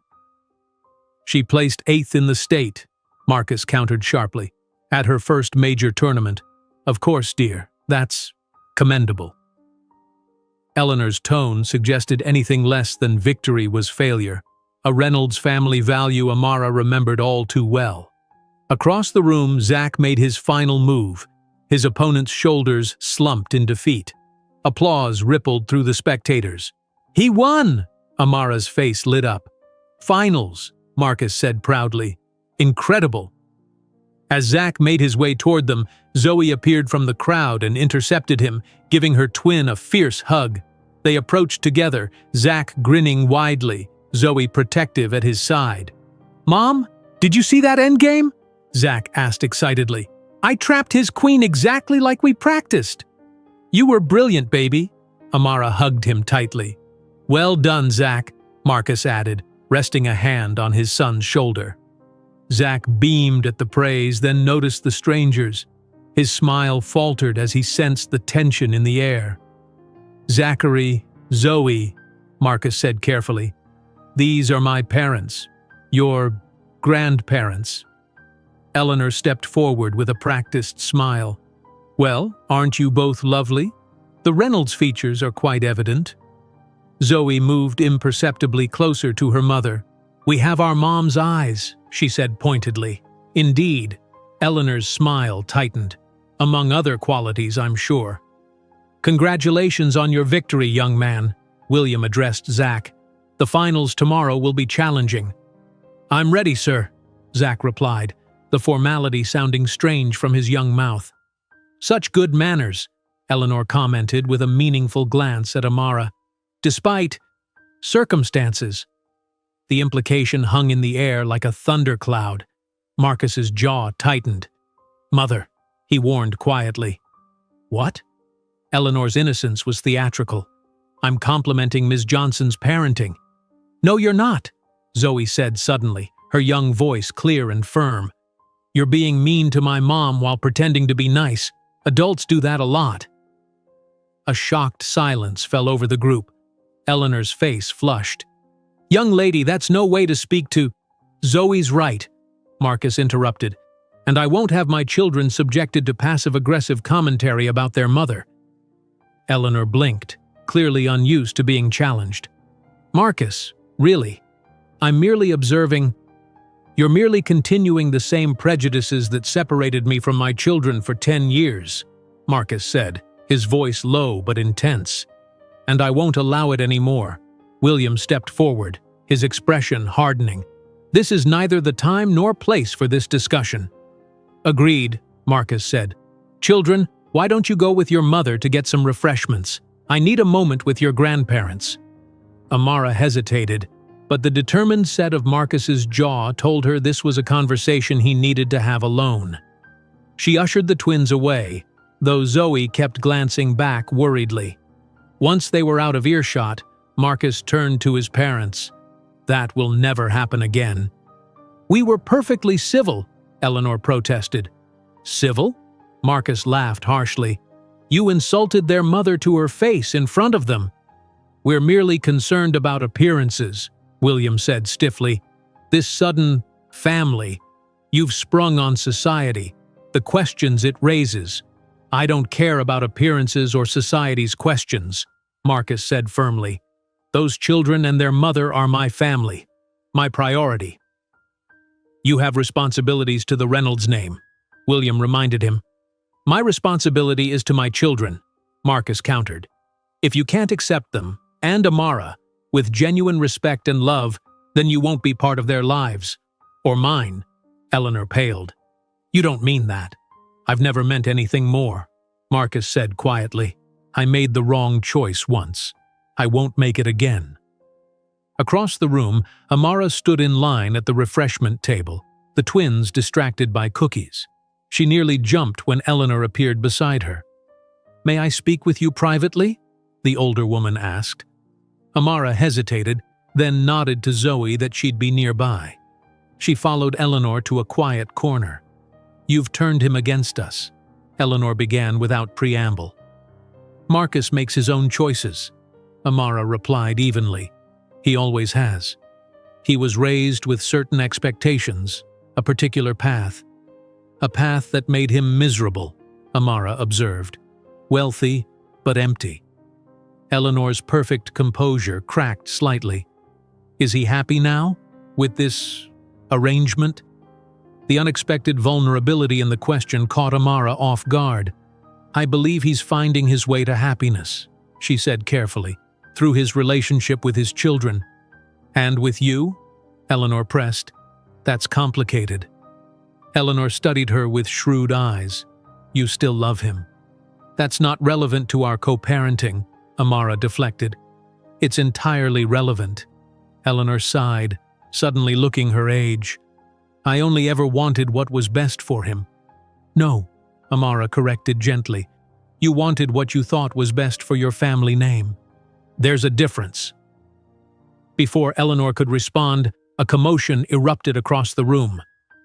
"She placed 8th in the state," Marcus countered sharply, "at her first major tournament. Of course, dear, that's commendable." Eleanor's tone suggested anything less than victory was failure, a Reynolds family value Amara remembered all too well. Across the room, Zach made his final move. His opponent's shoulders slumped in defeat. Applause rippled through the spectators. "He won!" Amara's face lit up. "Finals," Marcus said proudly. "Incredible." As Zach made his way toward them, Zoe appeared from the crowd and intercepted him, giving her twin a fierce hug. They approached together, Zach grinning widely, Zoe protective at his side. "Mom, did you see that endgame?" Zach asked excitedly. "I trapped his queen exactly like we practiced." "You were brilliant, baby." Amara hugged him tightly. "Well done, Zach," Marcus added, resting a hand on his son's shoulder. Zach beamed at the praise, then noticed the strangers. His smile faltered as he sensed the tension in the air. "Zachary, Zoe," Marcus said carefully. "These are my parents. Your grandparents." Eleanor stepped forward with a practiced smile. "Well, aren't you both lovely? The Reynolds features are quite evident." Zoe moved imperceptibly closer to her mother. "We have our mom's eyes," she said pointedly. "Indeed." Eleanor's smile tightened. "Among other qualities, I'm sure." "Congratulations on your victory, young man," William addressed Zach. "The finals tomorrow will be challenging." "I'm ready, sir," Zach replied, the formality sounding strange from his young mouth. "Such good manners," Eleanor commented with a meaningful glance at Amara. "Despite circumstances." The implication hung in the air like a thundercloud. Marcus's jaw tightened. "Mother," he warned quietly. "What?" Eleanor's innocence was theatrical. "I'm complimenting Ms. Johnson's parenting." "No, you're not," Zoe said suddenly, her young voice clear and firm. "You're being mean to my mom while pretending to be nice. Adults do that a lot." A shocked silence fell over the group. Eleanor's face flushed. "Young lady, that's no way to speak to—" "Zoe's right," Marcus interrupted, "and I won't have my children subjected to passive-aggressive commentary about their mother." Eleanor blinked, clearly unused to being challenged. "Marcus, really? I'm merely observing—" You're merely continuing the same prejudices that separated me from my children for 10 years, Marcus said, his voice low but intense. And I won't allow it anymore. William stepped forward, his expression hardening. This is neither the time nor place for this discussion. Agreed, Marcus said. Children, why don't you go with your mother to get some refreshments? I need a moment with your grandparents. Amara hesitated, but the determined set of Marcus's jaw told her this was a conversation he needed to have alone. She ushered the twins away, though Zoe kept glancing back worriedly. Once they were out of earshot, Marcus turned to his parents. That will never happen again. We were perfectly civil, Eleanor protested. Civil? Marcus laughed harshly. You insulted their mother to her face in front of them. We're merely concerned about appearances, William said stiffly. This sudden family you've sprung on society, the questions it raises. I don't care about appearances or society's questions, Marcus said firmly. Those children and their mother are my family, my priority. You have responsibilities to the Reynolds name, William reminded him. My responsibility is to my children, Marcus countered. If you can't accept them, and Amara, with genuine respect and love, then you won't be part of their lives. Or mine. Eleanor paled. You don't mean that. I've never meant anything more, Marcus said quietly. I made the wrong choice once. I won't make it again. Across the room, Amara stood in line at the refreshment table, the twins distracted by cookies. She nearly jumped when Eleanor appeared beside her. May I speak with you privately? The older woman asked. Amara hesitated, then nodded to Zoe that she'd be nearby. She followed Eleanor to a quiet corner. You've turned him against us, Eleanor began without preamble. Marcus makes his own choices, Amara replied evenly. He always has. He was raised with certain expectations, a particular path. A path that made him miserable, Amara observed. Wealthy, but empty. Eleanor's perfect composure cracked slightly. Is he happy now, with this arrangement? The unexpected vulnerability in the question caught Amara off guard. I believe he's finding his way to happiness, she said carefully, through his relationship with his children. And with you? Eleanor pressed. That's complicated. Eleanor studied her with shrewd eyes. You still love him. That's not relevant to our co-parenting, Amara deflected. It's entirely relevant. Eleanor sighed, suddenly looking her age. I only ever wanted what was best for him. No, Amara corrected gently. You wanted what you thought was best for your family name. There's a difference. Before Eleanor could respond, a commotion erupted across the room.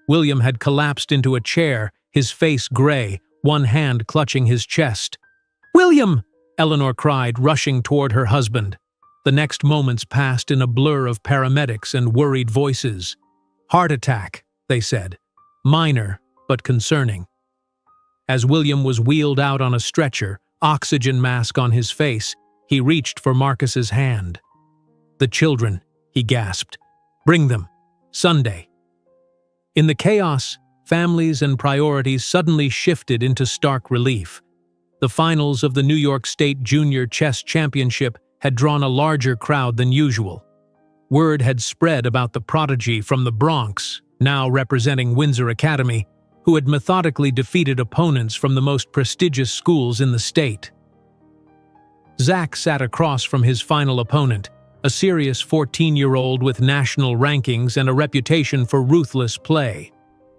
William had collapsed into a chair, his face gray, one hand clutching his chest. William! Eleanor cried, rushing toward her husband. The next moments passed in a blur of paramedics and worried voices. Heart attack, they said. Minor, but concerning. As William was wheeled out on a stretcher, oxygen mask on his face, he reached for Marcus's hand. The children, he gasped. Bring them. Sunday. In the chaos, families and priorities suddenly shifted into stark relief. The finals of the New York State Junior Chess Championship had drawn a larger crowd than usual. Word had spread about the prodigy from the Bronx, now representing Windsor Academy, who had methodically defeated opponents from the most prestigious schools in the state. Zach sat across from his final opponent, a serious 14-year-old with national rankings and a reputation for ruthless play.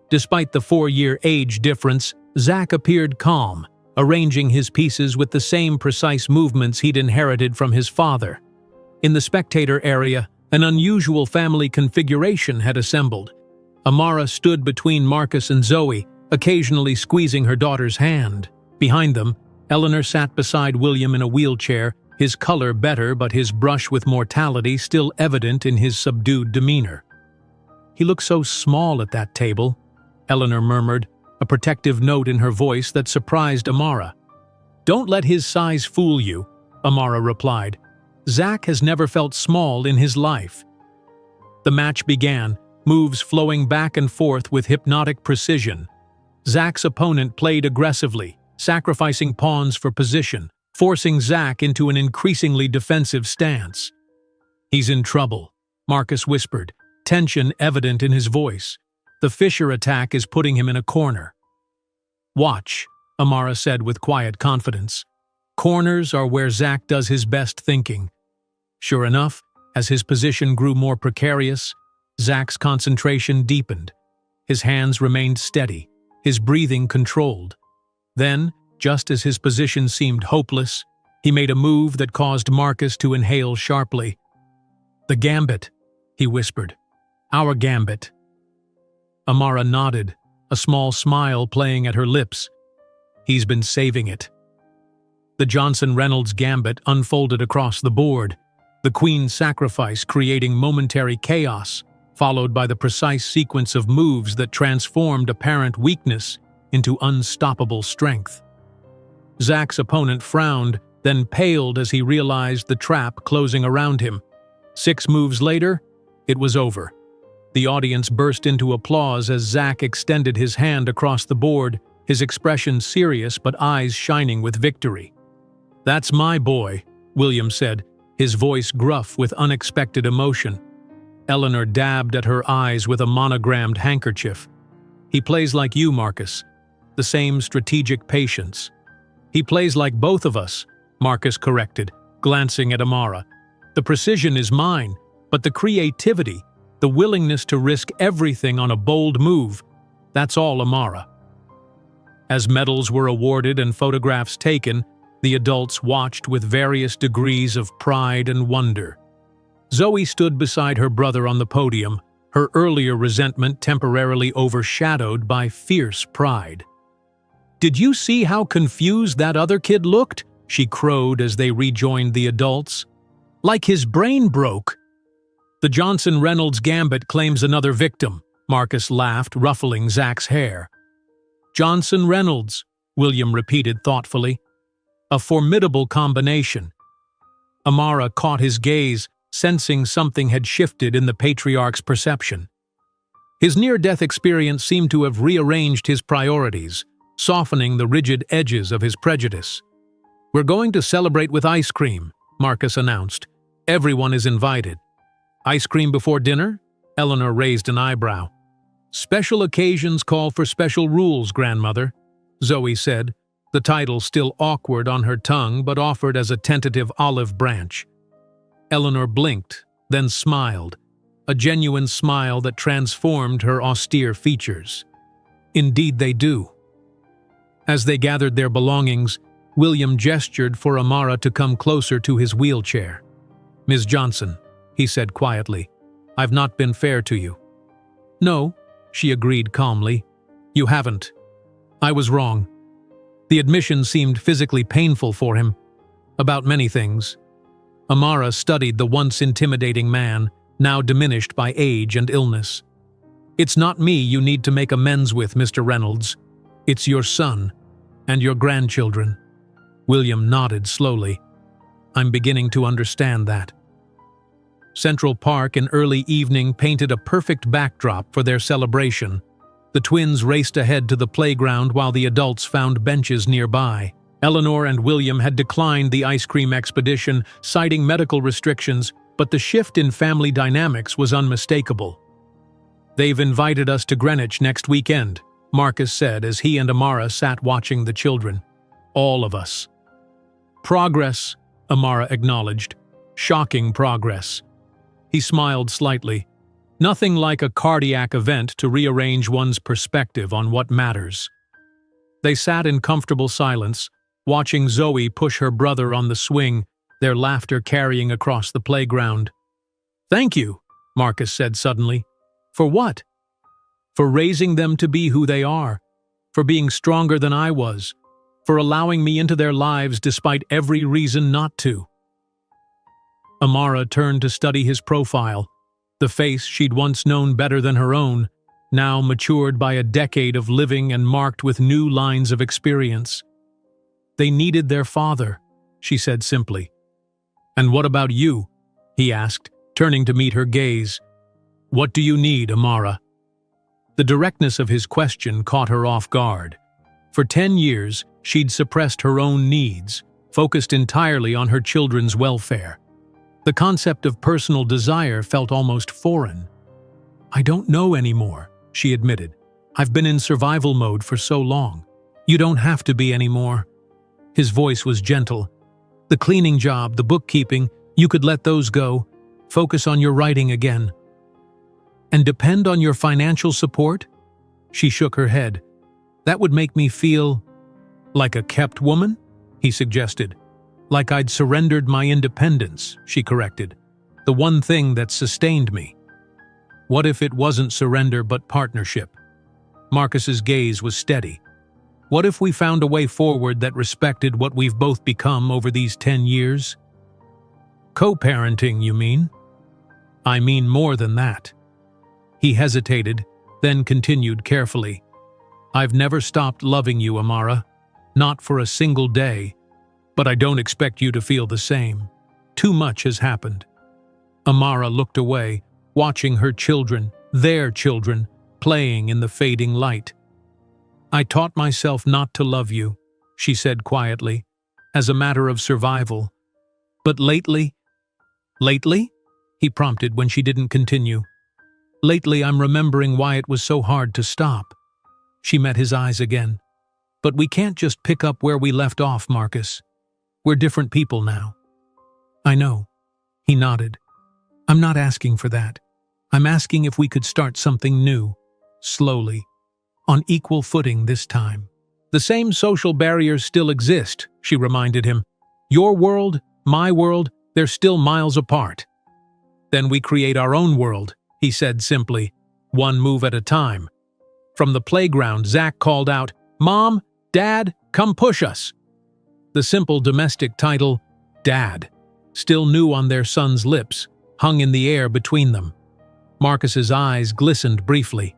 Despite the 4-year age difference, Zach appeared calm, arranging his pieces with the same precise movements he'd inherited from his father. In the spectator area, an unusual family configuration had assembled. Amara stood between Marcus and Zoe, occasionally squeezing her daughter's hand. Behind them, Eleanor sat beside William in a wheelchair, his color better but his brush with mortality still evident in his subdued demeanor. He looked so small at that table, Eleanor murmured, a protective note in her voice that surprised Amara. Don't let his size fool you, Amara replied. Zach has never felt small in his life. The match began, moves flowing back and forth with hypnotic precision. Zach's opponent played aggressively, sacrificing pawns for position, forcing Zach into an increasingly defensive stance. "He's in trouble," Marcus whispered, tension evident in his voice. "The Fisher attack is putting him in a corner." "Watch," Amara said with quiet confidence. "Corners are where Zach does his best thinking." Sure enough, as his position grew more precarious, Zach's concentration deepened. His hands remained steady, his breathing controlled. Then, just as his position seemed hopeless, he made a move that caused Marcus to inhale sharply. "The gambit," he whispered. "Our gambit." Amara nodded, a small smile playing at her lips. "He's been saving it." The Johnson-Reynolds gambit unfolded across the board, the queen's sacrifice creating momentary chaos, followed by the precise sequence of moves that transformed apparent weakness into unstoppable strength. Zach's opponent frowned, then paled as he realized the trap closing around him. 6 moves later, it was over. The audience burst into applause as Zach extended his hand across the board, his expression serious but eyes shining with victory. "That's my boy," William said, his voice gruff with unexpected emotion. Eleanor dabbed at her eyes with a monogrammed handkerchief. "He plays like you, Marcus. The same strategic patience." "He plays like both of us," Marcus corrected, glancing at Amara. "The precision is mine, but the creativity, the willingness to risk everything on a bold move, that's all Amara." As medals were awarded and photographs taken, the adults watched with various degrees of pride and wonder. Zoe stood beside her brother on the podium, her earlier resentment temporarily overshadowed by fierce pride. "Did you see how confused that other kid looked?" she crowed as they rejoined the adults. "Like his brain broke." "The Johnson-Reynolds gambit claims another victim," Marcus laughed, ruffling Zach's hair. "Johnson-Reynolds," William repeated thoughtfully. "A formidable combination." Amara caught his gaze, sensing something had shifted in the patriarch's perception. His near-death experience seemed to have rearranged his priorities, softening the rigid edges of his prejudice. "We're going to celebrate with ice cream," Marcus announced. "Everyone is invited." "Ice cream before dinner?" Eleanor raised an eyebrow. "Special occasions call for special rules, grandmother," Zoe said, the title still awkward on her tongue but offered as a tentative olive branch. Eleanor blinked, then smiled, a genuine smile that transformed her austere features. "Indeed they do." As they gathered their belongings, William gestured for Amara to come closer to his wheelchair. "Ms. Johnson," he said quietly, "I've not been fair to you." "No," she agreed calmly. "You haven't. I was wrong." The admission seemed physically painful for him. About many things. Amara studied the once intimidating man, now diminished by age and illness. "It's not me you need to make amends with, Mr. Reynolds. It's your son and your grandchildren." William nodded slowly. "I'm beginning to understand that." Central Park in early evening painted a perfect backdrop for their celebration. The twins raced ahead to the playground while the adults found benches nearby. Eleanor and William had declined the ice cream expedition, citing medical restrictions, but the shift in family dynamics was unmistakable. "They've invited us to Greenwich next weekend," Marcus said as he and Amara sat watching the children. "All of us." "Progress," Amara acknowledged. "Shocking progress." He smiled slightly. "Nothing like a cardiac event to rearrange one's perspective on what matters." They sat in comfortable silence, watching Zoe push her brother on the swing, their laughter carrying across the playground. "Thank you," Marcus said suddenly. "For what?" "For raising them to be who they are, for being stronger than I was, for allowing me into their lives despite every reason not to." Amara turned to study his profile, the face she'd once known better than her own, now matured by a decade of living and marked with new lines of experience. "They needed their father," she said simply. "And what about you?" he asked, turning to meet her gaze. "What do you need, Amara?" The directness of his question caught her off guard. For 10 years, she'd suppressed her own needs, focused entirely on her children's welfare. The concept of personal desire felt almost foreign. "I don't know anymore," she admitted. "I've been in survival mode for so long. You don't have to be anymore." His voice was gentle. "The cleaning job, the bookkeeping, you could let those go. Focus on your writing again." "And depend on your financial support?" She shook her head. "That would make me feel like a kept woman," he suggested. "Like I'd surrendered my independence," she corrected. "The one thing that sustained me." What if it wasn't surrender but partnership? Marcus's gaze was steady. What if we found a way forward that respected what we've both become over these 10 years? Co-parenting, you mean? I mean more than that. He hesitated, then continued carefully. "I've never stopped loving you, Amara. Not for a single day. But I don't expect you to feel the same. Too much has happened." Amara looked away, watching her children, their children, playing in the fading light. "I taught myself not to love you," she said quietly, "as a matter of survival. But lately—" "Lately?" he prompted when she didn't continue. "Lately I'm remembering why it was so hard to stop." She met his eyes again. "But we can't just pick up where we left off, Marcus. We're different people now." "I know." He nodded. "I'm not asking for that. I'm asking if we could start something new, slowly, on equal footing this time." "The same social barriers still exist," she reminded him. "Your world, my world, they're still miles apart." "Then we create our own world," he said simply, "one move at a time." From the playground, Zach called out, "Mom, Dad, come push us." The simple domestic title, Dad, still new on their son's lips, hung in the air between them. Marcus's eyes glistened briefly.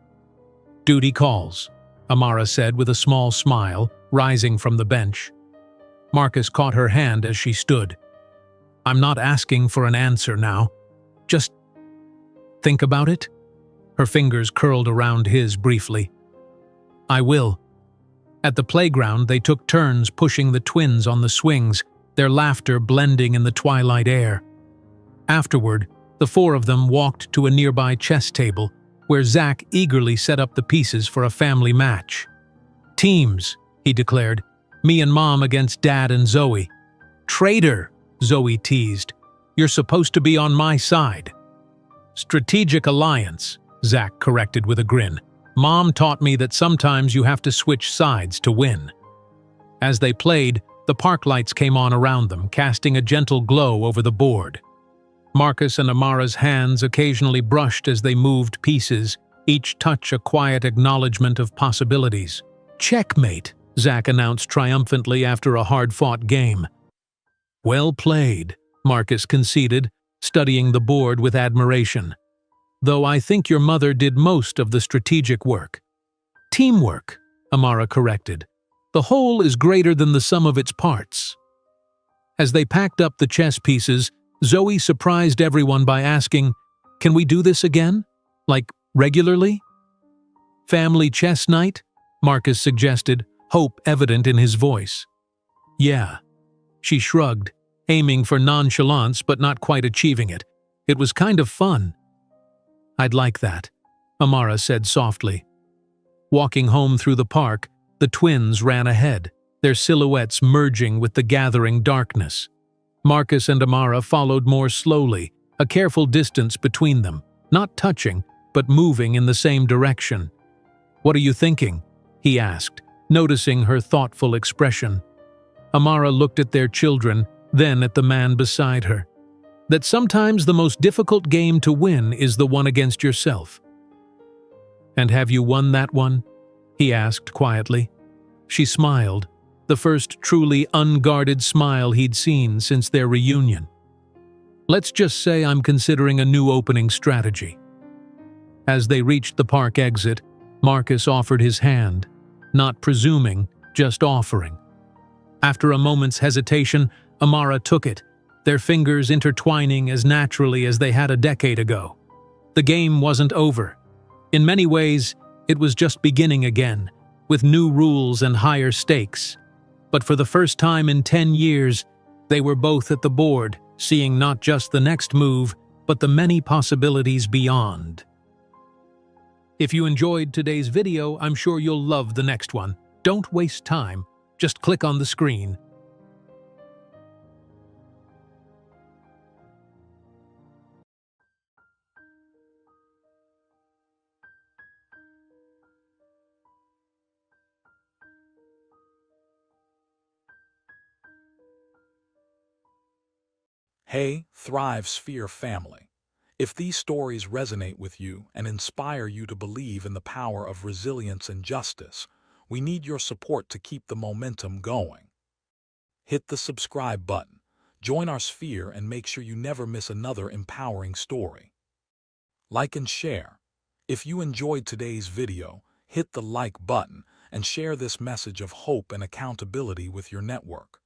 "Duty calls," Amara said with a small smile, rising from the bench. Marcus caught her hand as she stood. "I'm not asking for an answer now. Just think about it." Her fingers curled around his briefly. "I will." At the playground, they took turns pushing the twins on the swings, their laughter blending in the twilight air. Afterward, the four of them walked to a nearby chess table, where Zach eagerly set up the pieces for a family match. "Teams," he declared. "Me and Mom against Dad and Zoe." "Traitor," Zoe teased. "You're supposed to be on my side." "Strategic alliance," Zach corrected with a grin. "Mom taught me that sometimes you have to switch sides to win." As they played, the park lights came on around them, casting a gentle glow over the board. Marcus and Amara's hands occasionally brushed as they moved pieces, each touch a quiet acknowledgement of possibilities. "Checkmate," Zach announced triumphantly after a hard-fought game. "Well played," Marcus conceded, studying the board with admiration. "Though I think your mother did most of the strategic work." "Teamwork," Amara corrected. "The whole is greater than the sum of its parts." As they packed up the chess pieces, Zoe surprised everyone by asking, "Can we do this again? Like, regularly?" "Family chess night?" Marcus suggested, hope evident in his voice. "Yeah." She shrugged, aiming for nonchalance but not quite achieving it. "It was kind of fun." "I'd like that," Amara said softly. Walking home through the park, the twins ran ahead, their silhouettes merging with the gathering darkness. Marcus and Amara followed more slowly, a careful distance between them, not touching, but moving in the same direction. "What are you thinking?" he asked, noticing her thoughtful expression. Amara looked at their children, then at the man beside her. "That sometimes the most difficult game to win is the one against yourself." "And have you won that one?" he asked quietly. She smiled, the first truly unguarded smile he'd seen since their reunion. "Let's just say I'm considering a new opening strategy." As they reached the park exit, Marcus offered his hand, not presuming, just offering. After a moment's hesitation, Amara took it, their fingers intertwining as naturally as they had a decade ago. The game wasn't over. In many ways, it was just beginning again, with new rules and higher stakes. But for the first time in 10 years, they were both at the board, seeing not just the next move, but the many possibilities beyond. If you enjoyed today's video, I'm sure you'll love the next one. Don't waste time. Just click on the screen. Hey, Thrive Sphere family. If these stories resonate with you and inspire you to believe in the power of resilience and justice, we need your support to keep the momentum going. Hit the subscribe button, join our sphere, and make sure you never miss another empowering story. Like and share. If you enjoyed today's video, hit the like button and share this message of hope and accountability with your network.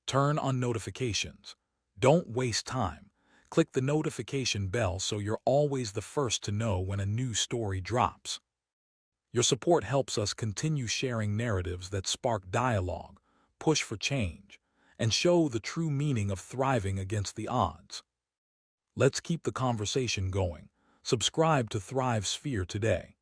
Turn on notifications. Don't waste time. Click the notification bell so you're always the first to know when a new story drops. Your support helps us continue sharing narratives that spark dialogue, push for change, and show the true meaning of thriving against the odds. Let's keep the conversation going. Subscribe to Thrive Sphere today.